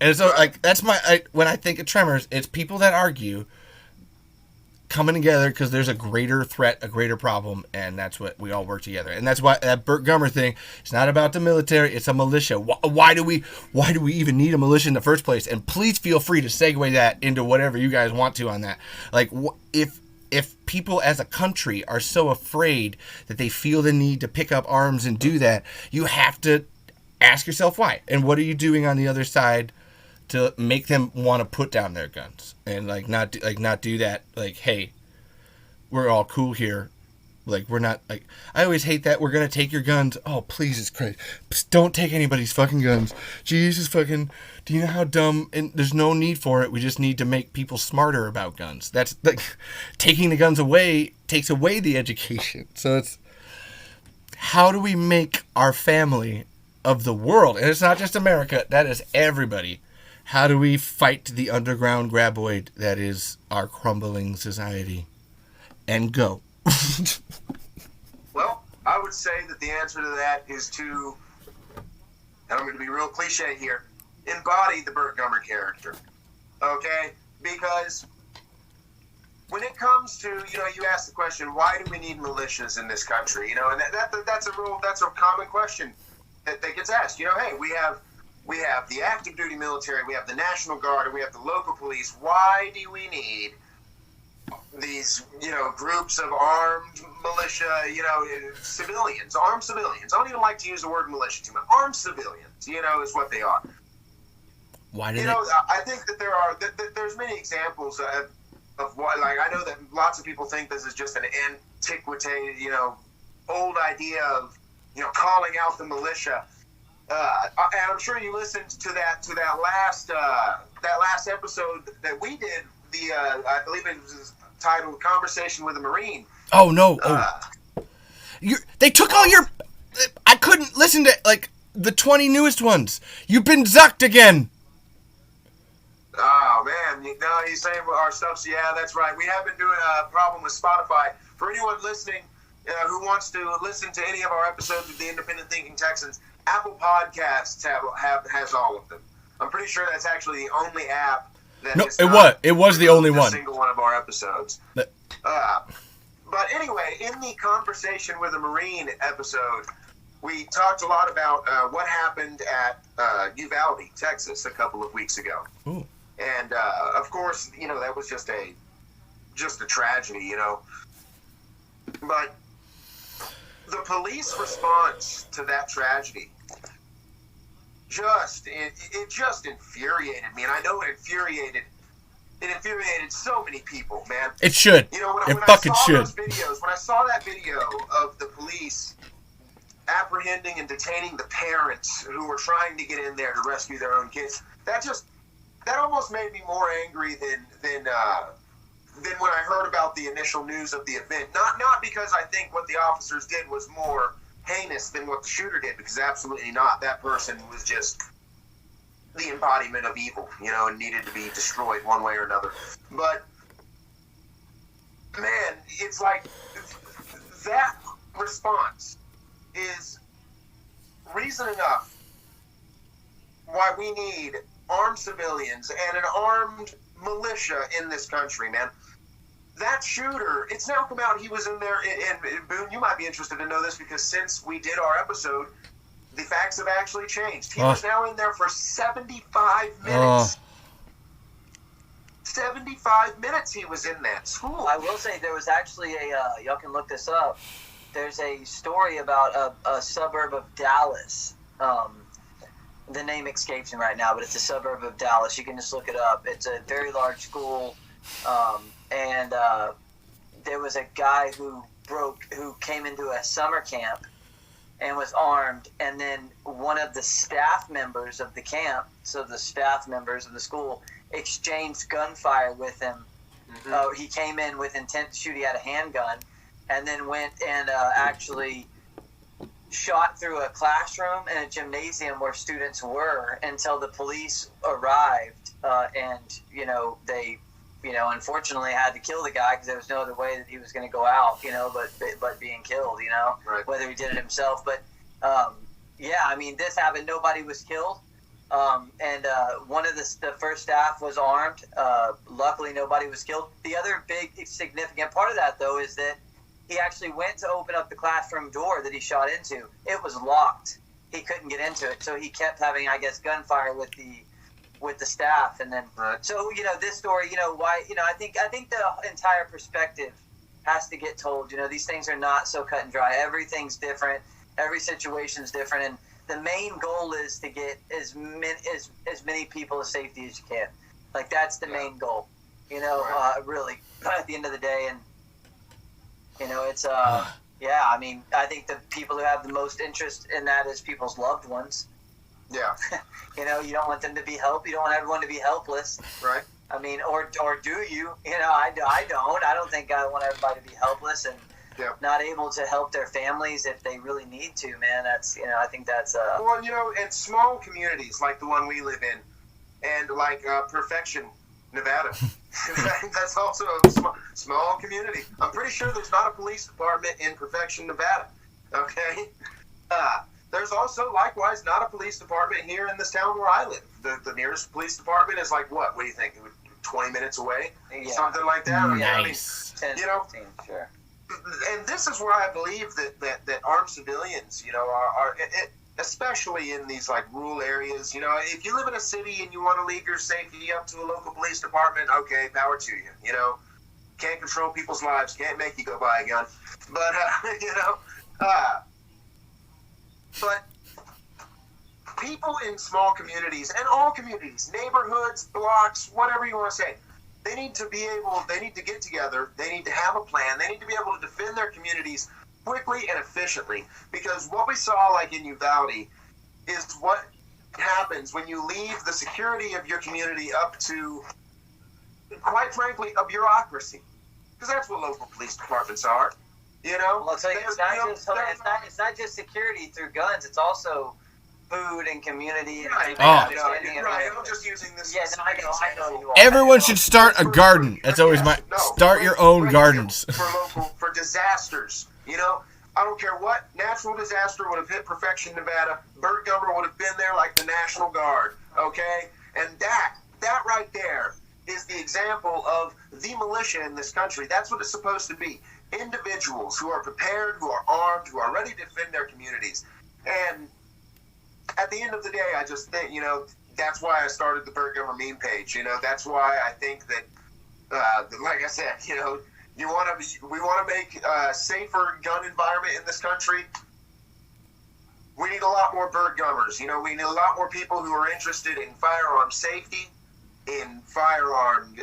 And so, like, that's when I think of Tremors, it's people that argue coming together because there's a greater threat, a greater problem, and that's what we all work together. And that's why that Burt Gummer thing, it's not about the military, it's a militia. Why do we even need a militia in the first place? And please feel free to segue that into whatever you guys want to on that. Like, if people as a country are so afraid that they feel the need to pick up arms and do that, you have to ask yourself why. And what are you doing on the other side to make them want to put down their guns and not do that? Like, hey, we're all cool here. Like, we're not, like, I always hate that. We're going to take your guns. Oh, please, it's crazy. Psst, don't take anybody's fucking guns. Jesus fucking, do you know how dumb, and there's no need for it. We just need to make people smarter about guns. That's, like, taking the guns away takes away the education. So it's, how do we make our family of the world, and it's not just America, that is everybody, how do we fight the underground graboid that is our crumbling society? And go. Well, I would say that the answer to that is to, and I'm going to be real cliche here, embody the Burt Gummer character. Okay? Because when it comes to, you ask the question, why do we need militias in this country? And that's a common question that gets asked. Hey, we have the active duty military, we have the National Guard, and we have the local police. Why do we need these, groups of armed militia, civilians, armed civilians? I don't even like to use the word militia too much. Armed civilians, is what they are. Why do I think that there's many examples of why, like, I know that lots of people think this is just an antiquated, old idea of, calling out the militia. And I'm sure you listened to that last episode that we did. I believe it was titled "Conversation with a Marine." Oh no! They took all your. I couldn't listen to the 20 newest ones. You've been zucked again. Oh man! He's saying our stuff's. Yeah, that's right. We have been doing a problem with Spotify. For anyone listening who wants to listen to any of our episodes of the Independent Thinking Texans, Apple Podcasts has all of them. I'm pretty sure that's actually the only app that it was the only one. Single one of our episodes. But anyway, in the Conversation with a Marine episode, we talked a lot about what happened at Uvalde, Texas, a couple of weeks ago. Ooh. And of course, that was just a tragedy, But the police response to that tragedy it just infuriated me, and I know it infuriated so many people, man. It should. When fucking should. When I saw that video of the police apprehending and detaining the parents who were trying to get in there to rescue their own kids, that almost made me more angry than when I heard about the initial news of the event. Not because I think what the officers did was more heinous than what the shooter did, because absolutely not. That person was just the embodiment of evil, and needed to be destroyed one way or another. But man, it's like that response is reason enough why we need armed civilians and an armed militia in this country, man. That shooter, it's now come out he was in there, and Boone, you might be interested to know this, because since we did our episode, the facts have actually changed. He was now in there for 75 minutes. 75 minutes he was in that school. I will say there was actually y'all can look this up, there's a story about a suburb of Dallas. The name escapes me right now, but it's a suburb of Dallas. You can just look it up. It's a very large school, and there was a guy who came into a summer camp and was armed, and then one of the staff members of the camp, so the staff members of the school, exchanged gunfire with him. Mm-hmm. He came in with intent to shoot. He had a handgun, and then went and actually shot through a classroom and a gymnasium where students were until the police arrived, and they unfortunately had to kill the guy because there was no other way that he was going to go out, but being killed, right. Whether he did it himself. But this happened. Nobody was killed, and one of the first staff was armed. Luckily, nobody was killed. The other big significant part of that, though, is that he actually went to open up the classroom door that he shot into. It was locked. He couldn't get into it, so he kept having, I guess, gunfire with the staff. And then, so this story, why, I think the entire perspective has to get told. These things are not so cut and dry. Everything's different. Every situation's different, and the main goal is to get as many people to safety as you can. Like, that's the main goal. Really, at the end of the day. And it's I think the people who have the most interest in that is people's loved ones. Yeah. You don't want them to be helped. You don't want everyone to be helpless. Right. I mean, or do you? I don't. I don't think I want everybody to be helpless and not able to help their families if they really need to, man. That's, I think that's... Well, and small communities like the one we live in, and like Perfection, Nevada. That's also a small community. I'm pretty sure there's not a police department in Perfection, Nevada. Okay? There's also, likewise, not a police department here in this town where I live. The nearest police department is like, what? What do you think? 20 minutes away? Yeah. Something like that? Nice. 10, 15, sure. And this is where I believe that armed civilians, are especially in these like rural areas. If you live in a city and you want to leave your safety up to a local police department, okay, power to you. Can't control people's lives, can't make you go buy a gun, but but people in small communities and all communities, neighborhoods, blocks, whatever you want to say, they need to get together, they need to have a plan, they need to be able to defend their communities quickly and efficiently, because what we saw like in Uvalde is what happens when you leave the security of your community up to, quite frankly, a bureaucracy, because that's what local police departments are. Well, it's not just security through guns, it's also food and community. Right. I'm just using this. Yes, I know. Everyone should start a garden. That's always start your own gardens. For disasters. You know, I don't care what natural disaster would have hit Perfection, Nevada. Burt Gummer would have been there like the National Guard, okay? And that right there is the example of the militia in this country. That's what it's supposed to be. Individuals who are prepared, who are armed, who are ready to defend their communities. And at the end of the day, I just think, you know, that's why I started the Burt Gummer meme page. You know, that's why I think that, like I said, you know, we want to make a safer gun environment in this country. We need a lot more Burt Gummers. You know, we need a lot more people who are interested in firearm safety, in firearm,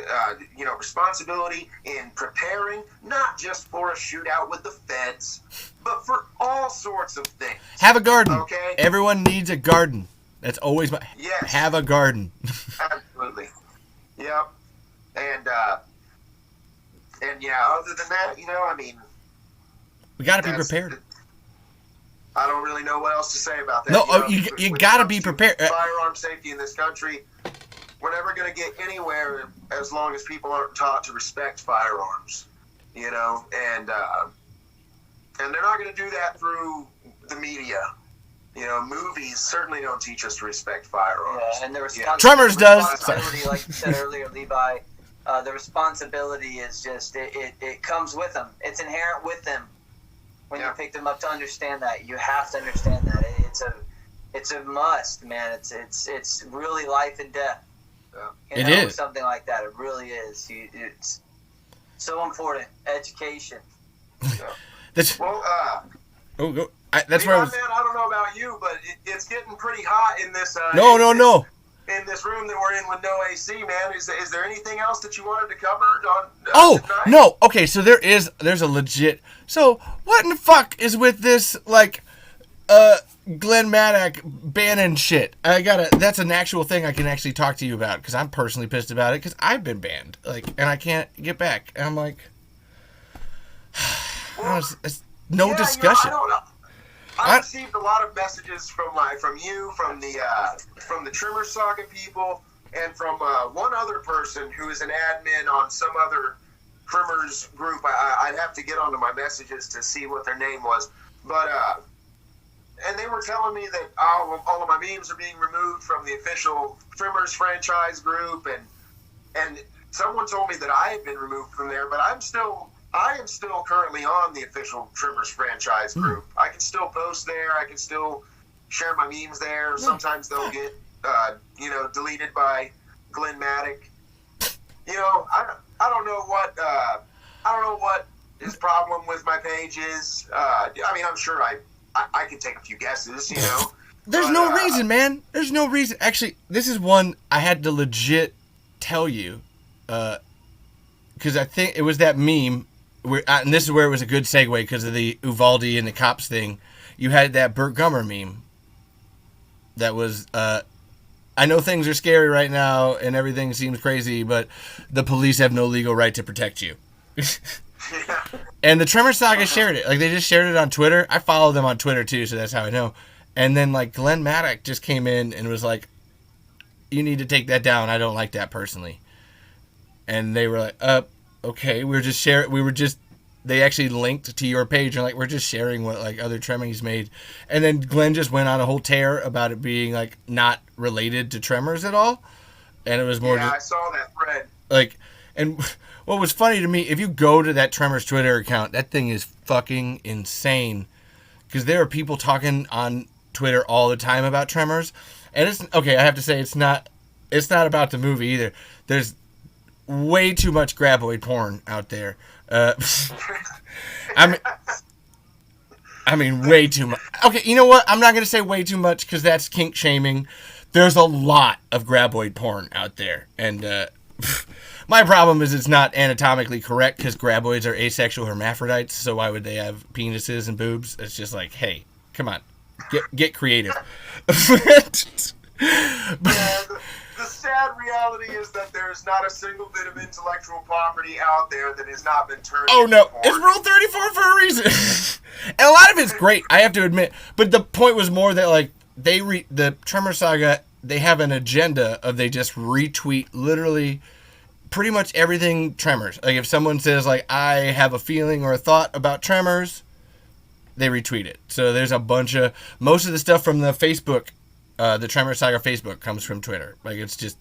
responsibility, in preparing, not just for a shootout with the feds, but for all sorts of things. Have a garden. Okay? Everyone needs a garden. That's always my... Yes. Have a garden. Absolutely. Yep. And yeah, other than that, you know, I mean... We got to be prepared. I don't really know what else to say about that. No, you got to be prepared. Firearm safety in this country, we're never going to get anywhere as long as people aren't taught to respect firearms, you know, and they're not going to do that through the media. You know, movies certainly don't teach us to respect firearms. Yeah, and the Tremors does. responsibility, like you said earlier, Levi, the responsibility is just, it comes with them. It's inherent with them. When you pick them up, to understand that, you have to understand that it's a must, man. It's really life and death. It is with something like that. It really is. It's so important. Education. That's well. Go. That's Levi, where I was. Man, I don't know about you, but it's getting pretty hot in this. No. In this room that we're in with no AC, man, is there anything else that you wanted to cover on? Tonight? No. Okay, so there's a legit. So what in the fuck is with this Glenn Maddock banning shit? That's an actual thing I can actually talk to you about because I'm personally pissed about it because I've been banned and I can't get back. And I'm like, it's no discussion. You know, I don't know. I received a lot of messages from you, from the Tremors Saga people, and from one other person who is an admin on some other Tremors group. I'd have to get onto my messages to see what their name was, but and they were telling me that all of my memes are being removed from the official Tremors franchise group, and someone told me that I had been removed from there, but I am still currently on the official Tremors franchise group. I can still post there. I can still share my memes there. Sometimes they'll get, deleted by Glenn Maddock. You know, I don't know what his problem with my page is. I mean, I'm sure I could take a few guesses. You know, there's no reason, man. There's no reason. Actually, this is one I had to legit tell you, because I think it was that meme. And this is where it was a good segue because of the Uvalde and the cops thing. You had that Burt Gummer meme. That was, I know things are scary right now and everything seems crazy, but the police have no legal right to protect you. And the Tremors Saga shared it. Like, they just shared it on Twitter. I follow them on Twitter, too, so that's how I know. And then, like, Glenn Maddock just came in and was like, you need to take that down. I don't like that personally. And they were like, okay, they actually linked to your page and like we're just sharing what like other Tremors made, and then Glenn just went on a whole tear about it being like not related to Tremors at all, and it was more. Yeah, I saw that thread. Like, and what was funny to me, if you go to that Tremors Twitter account, that thing is fucking insane, because there are people talking on Twitter all the time about Tremors, and it's okay. I have to say it's not about the movie either. There's way too much graboid porn out there. I mean, way too much. Okay, you know what? I'm not going to say way too much because that's kink shaming. There's a lot of graboid porn out there. And my problem is it's not anatomically correct because graboids are asexual hermaphrodites, so why would they have penises and boobs? It's just like, hey, come on. Get creative. The sad reality is that there is not a single bit of intellectual property out there that has not been turned into porn. It's Rule 34 for a reason. And a lot of it's great, I have to admit. But the point was more that, like, the Tremor Saga, they have an agenda of they just retweet literally pretty much everything Tremors. Like, if someone says, like, I have a feeling or a thought about Tremors, they retweet it. So there's a bunch of, most of the stuff from the Facebook, the Tremors Saga Facebook comes from Twitter. Like, it's just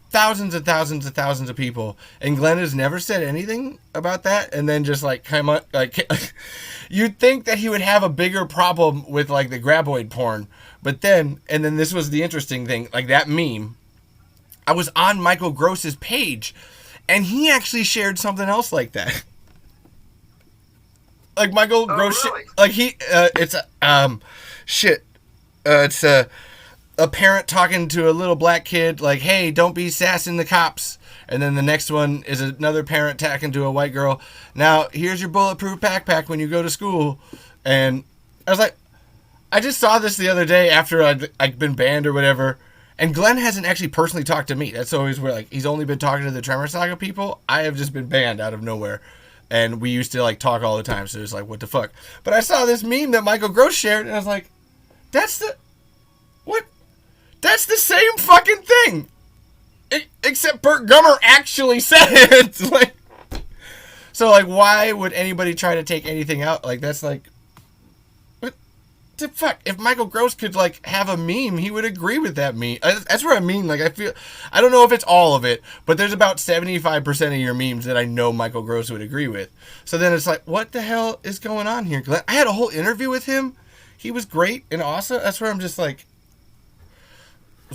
thousands and thousands and thousands of people. And Glenn has never said anything about that. And then just like, come up, like, you'd think that he would have a bigger problem with like the graboid porn. But then, and then this was the interesting thing, like that meme, I was on Michael Gross's page and he actually shared something else like that. Like Michael Gross, really? Like he, it's it's a parent talking to a little black kid, like, "Hey, don't be sassing the cops." And then the next one is another parent talking to a white girl. "Now, here's your bulletproof backpack when you go to school." And I was like, I just saw this the other day after I'd been banned or whatever. And Glenn hasn't actually personally talked to me. That's always where, like, he's only been talking to the Tremor Saga people. I have just been banned out of nowhere. And we used to, like, talk all the time. So it's like, what the fuck? But I saw this meme that Michael Gross shared, and I was like, that's the same fucking thing. Except Burt Gummer actually said it. Like, so, like, why would anybody try to take anything out? Like, that's like, what the fuck? If Michael Gross could, like, have a meme, he would agree with that meme. That's what I mean. Like, I don't know if it's all of it, but there's about 75% of your memes that I know Michael Gross would agree with. So then it's like, what the hell is going on here, Glenn? I had a whole interview with him. He was great and awesome. That's where I'm just like,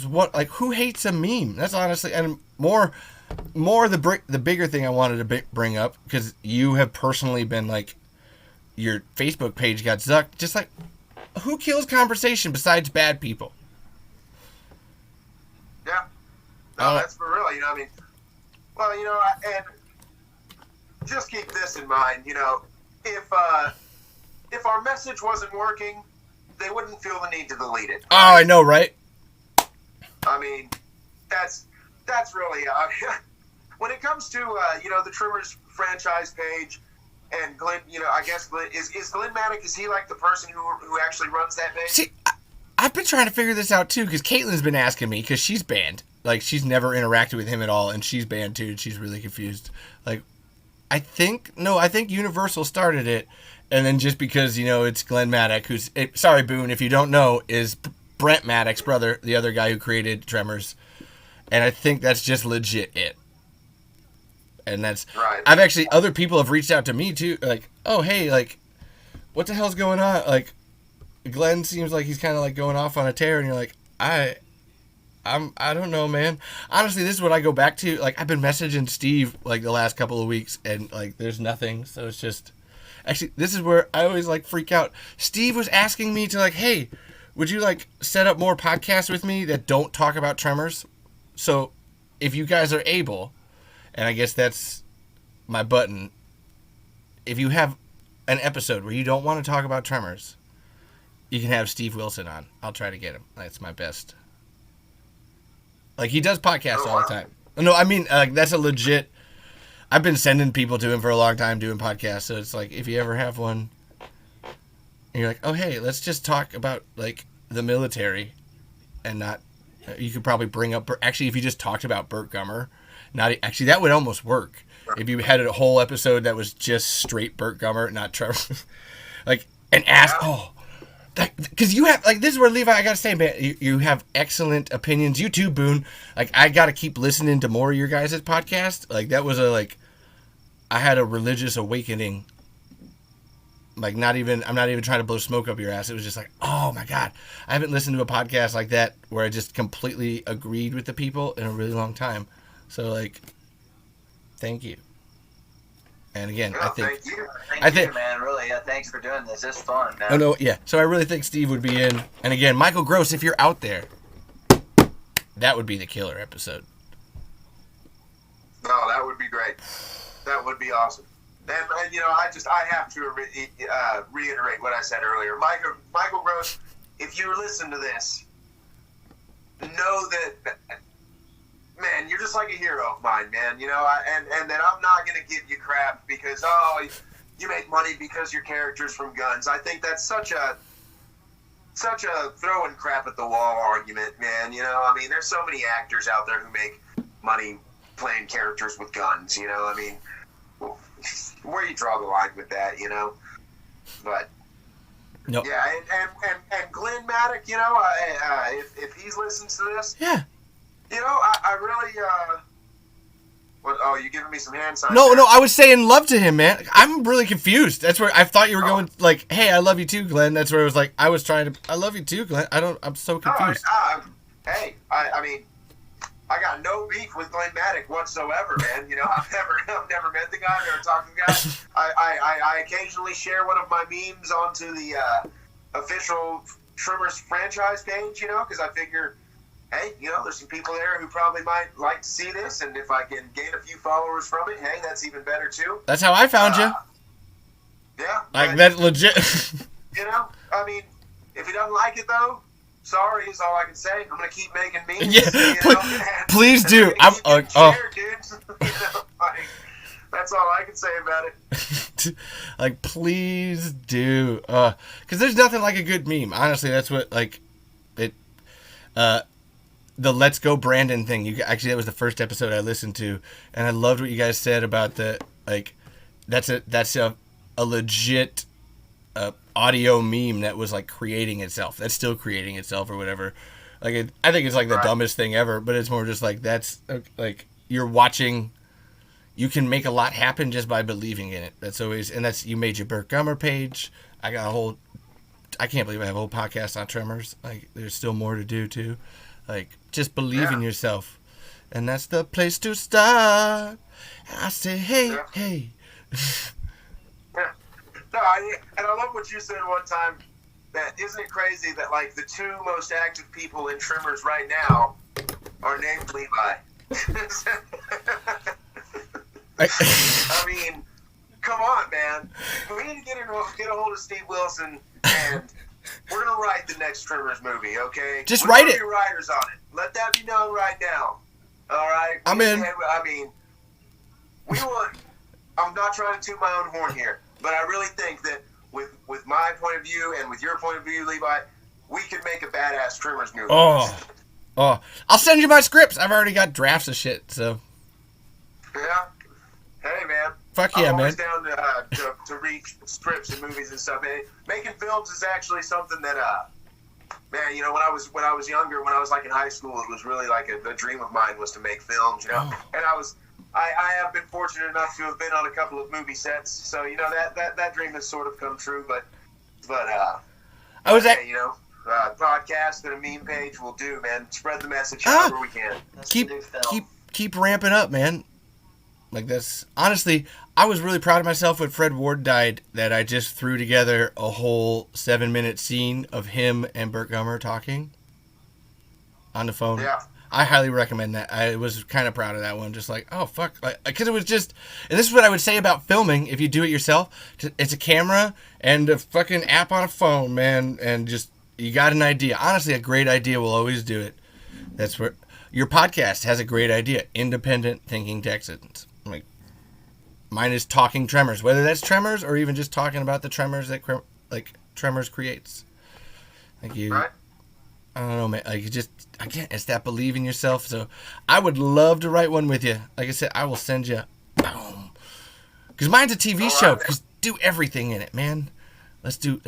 what? Like, who hates a meme? That's honestly, and more the bigger thing I wanted to bring up, because you have personally been like, your Facebook page got zucked. Just like, who kills conversation besides bad people? Yeah. No, that's for real. You know, I mean, well, you know, and just keep this in mind. You know, if our message wasn't working, they wouldn't feel the need to delete it. Oh, I know, right? I mean, that's really when it comes to you know, the Tremors franchise page and Glenn. You know, I guess Glenn is Glenn Maddock. Is he like the person who actually runs that page? See, I've been trying to figure this out too, because Caitlin's been asking me, because she's banned. Like, she's never interacted with him at all, and she's banned too. And she's really confused. Like, I think Universal started it, and then just because, you know, it's Glenn Maddock, who's, sorry, Boone, if you don't know, is Brent Maddock's brother, the other guy who created Tremors. And I think that's just legit it. And that's, right. I've actually, other people have reached out to me too, like, oh, hey, like, what the hell's going on? Like, Glenn seems like he's kind of like going off on a tear, and you're like, I don't know, man. Honestly, this is what I go back to. Like, I've been messaging Steve like the last couple of weeks, and like, there's nothing. So it's just, actually, this is where I always like freak out. Steve was asking me to, like, hey, would you like set up more podcasts with me that don't talk about Tremors? So if you guys are able, and I guess that's my button, if you have an episode where you don't want to talk about Tremors, you can have Steve Wilson on. I'll try to get him. That's my best. Like, he does podcasts all the time. No, I mean, that's a legit, I've been sending people to him for a long time doing podcasts, so it's like, if you ever have one, and you're like, oh, hey, let's just talk about, like, the military, and not, you could probably bring up, actually, if you just talked about Burt Gummer, actually, that would almost work. If you had a whole episode that was just straight Burt Gummer, not Trevor. Like, and ask, because you have, like, this is where, Levi, I gotta say, man, you have excellent opinions. You too, Boone. Like, I gotta keep listening to more of your guys' podcast. Like, that was I had a religious awakening. Like, I'm not even trying to blow smoke up your ass. It was just like, oh my God, I haven't listened to a podcast like that where I just completely agreed with the people in a really long time. So, like, thank you. And again, No, I think, Thank you, man. Really, yeah. Thanks for doing this. It's fun, man. Oh no, yeah. So I really think Steve would be in. And again, Michael Gross, if you're out there, that would be the killer episode. No, that would be great. That would be awesome. And you know, I have to reiterate what I said earlier. Michael Gross, if you listen to this, know that, man, you're just like a hero of mine, man. You know, and that I'm not gonna give you crap because you make money because your character's from guns. I think that's such a throwing crap at the wall argument, man. You know, I mean, there's so many actors out there who make money playing characters with guns. You know, I mean, where do you draw the line with that? You know, but No. Yeah, and Glenn Maddock, if he's listening to this, Yeah. I really, what? Oh, you giving me some hand signs? No, there. no, I was saying love to him, man. I'm really confused. That's where I thought you were going, like, hey, I love you too, Glenn. That's where it was like, I was trying to, I love you too, Glenn. I'm so confused. Hey, I mean, I got no beef with Glenn Maddock whatsoever, man. I've never met the guy, never talked to the guy. I occasionally share one of my memes onto the official Tremors franchise page, because I figure, hey, there's some people there who probably might like to see this, and if I can gain a few followers from it, hey, that's even better too. That's how I found you. Yeah. Like, that legit. I mean, if he doesn't like it though, sorry is all I can say. I'm gonna keep making memes. Yeah, please do. I'm share, dude. That's all I can say about it. Like, please do. Because there's nothing like a good meme. Honestly, that's what, like, it. The Let's Go Brandon thing. Actually, that was the first episode I listened to, and I loved what you guys said about the, like, that's a legit audio meme that was like creating itself. That's still creating itself or whatever. Like, I think it's like the dumbest thing ever, but it's more just like, that's like, you're watching. You can make a lot happen just by believing in it. That's always, and that's, you made your Burt Gummer page. I can't believe I have a whole podcast on Tremors. Like, there's still more to do too. Like, just believe in yourself, and that's the place to start. And I say, hey, hey. No, and I love what you said one time. That isn't it crazy that like the two most active people in Tremors right now are named Levi. I mean, come on, man. We need to get a hold of Steve Wilson, and we're gonna write the next Tremors movie. Okay, just write it. Be writers on it. Let that be known right now. All right. I'm in. I mean, we want. I'm not trying to toot my own horn here, but I really think that with my point of view and with your point of view, Levi, we could make a badass Tremors movie. Oh, I'll send you my scripts. I've already got drafts of shit. So. Yeah. Hey, man. Fuck yeah, I'm man. always down to read scripts and movies and stuff. And making films is actually something that, man, when I was younger, when I was like in high school, it was really like a dream of mine was to make films, Oh. And I have been fortunate enough to have been on a couple of movie sets, so that dream has sort of come true. But I was at podcast and a meme page will do, man. Spread the message however we can. keep ramping up, man. Like, that's honestly, I was really proud of myself when Fred Ward died, that I just threw together a whole 7-minute scene of him and Burt Gummer talking on the phone. Yeah. I highly recommend that. I was kind of proud of that one. Just like, oh, fuck. Because it was just, and this is what I would say about filming if you do it yourself. It's a camera and a fucking app on a phone, man. And just, you got an idea. Honestly, a great idea will always do it. That's where, your podcast has a great idea. Independent Thinking Texans. Like, mine is Talking Tremors. Whether that's Tremors or even just talking about the tremors that, like, Tremors creates. Like, you... Right. I don't know, man. Like, again, it's that believe in yourself. So I would love to write one with you. Like I said, I will send you. Boom. Because mine's a TV show. Because do everything in it, man. Let's do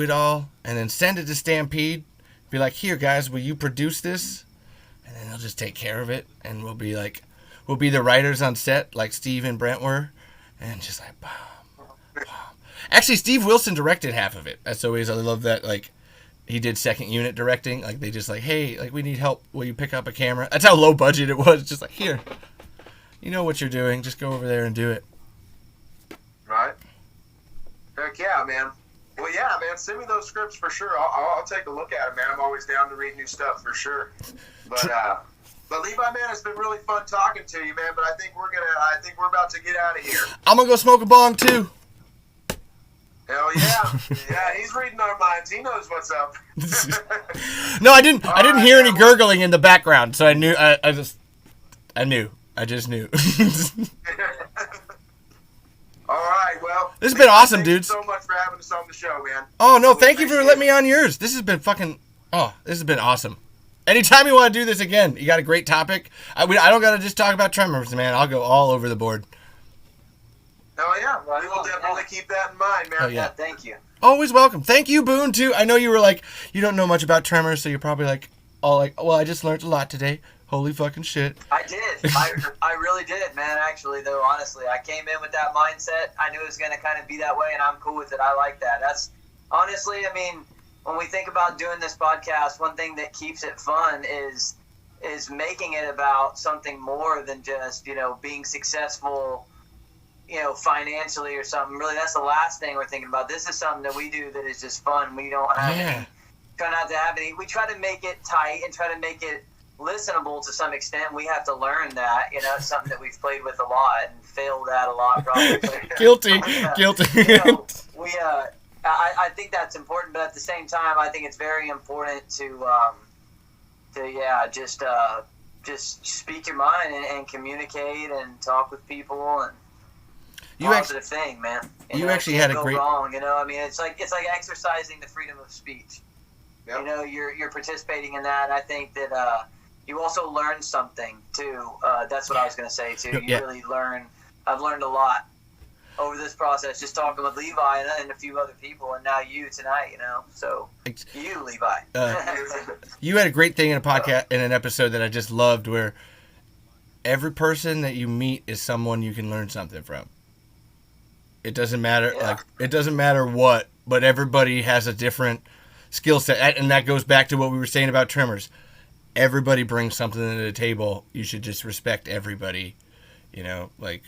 it all, and then send it to Stampede. Be like, here, guys, will you produce this? And then they'll just take care of it, and we'll be the writers on set, like Steve and Brent were, and just like, boom, boom. Actually, Steve Wilson directed half of it. That's always, I love that, like. He did second unit directing. Like, they just like, hey, like, we need help. Will you pick up a camera? That's how low budget it was. Just like, here, you know what you're doing. Just go over there and do it. Right. Heck yeah, man. Well, yeah, man. Send me those scripts for sure. I'll take a look at them, man. I'm always down to read new stuff for sure. But Levi, man, it's been really fun talking to you, man. But I think we're about to get out of here. I'm gonna go smoke a bong too. Hell yeah. Yeah, he's reading our minds. He knows what's up. No, I didn't hear any gurgling in the background, so I knew. I just knew. All right, well. This has been awesome, dudes. Thank you so much for having us on the show, man. Oh, no, thank you for letting me on yours. This has been this has been awesome. Anytime you want to do this again, you got a great topic. I don't got to just talk about Tremors, man. I'll go all over the board. Oh yeah, Right we will on, definitely yeah. keep that in mind, man. Oh, yeah. Thank you. Always welcome. Thank you, Boone, too. I know you were like, you don't know much about Tremors, so you're probably like, all like, well, I just learned a lot today. Holy fucking shit. I did. I really did, man. Actually, though, honestly, I came in with that mindset. I knew it was going to kind of be that way, and I'm cool with it. I like that. That's honestly, I mean, when we think about doing this podcast, one thing that keeps it fun is making it about something more than just, you know, being successful, you know, financially or something. Really, that's the last thing we're thinking about. This is something that we do that is just fun. We don't have any, try not to have any. We try to make it tight and try to make it listenable to some extent. We have to learn that, you know. It's something that we've played with a lot and failed at a lot, probably. Guilty. You know, I think that's important, but at the same time, I think it's very important to just speak your mind and communicate and talk with people and positive thing, man. You actually had a great wrong, you know. I mean, it's like exercising the freedom of speech. Yep. You know, you're participating in that. I think that you also learn something too. That's what I was going to say too. You really learn. I've learned a lot over this process, just talking with Levi and a few other people, and now you tonight. You know, so you, Levi. You had a great thing in a podcast, in an episode that I just loved, where every person that you meet is someone you can learn something from. It doesn't matter, it doesn't matter what, but everybody has a different skill set, and that goes back to what we were saying about Tremors. Everybody brings something to the table. You should just respect everybody. You know, like,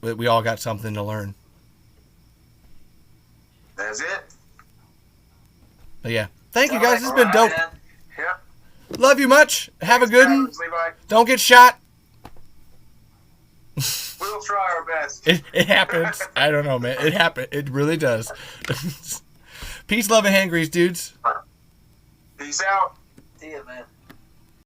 we all got something to learn. That's it. But yeah, thank you guys. This has been dope. Yeah. Love you much. Have a good one. Levi. Don't get shot. We'll try our best. It happens. I don't know, man. It happens. It really does. Peace, love, and hand grease, dudes. Peace out. See ya, man.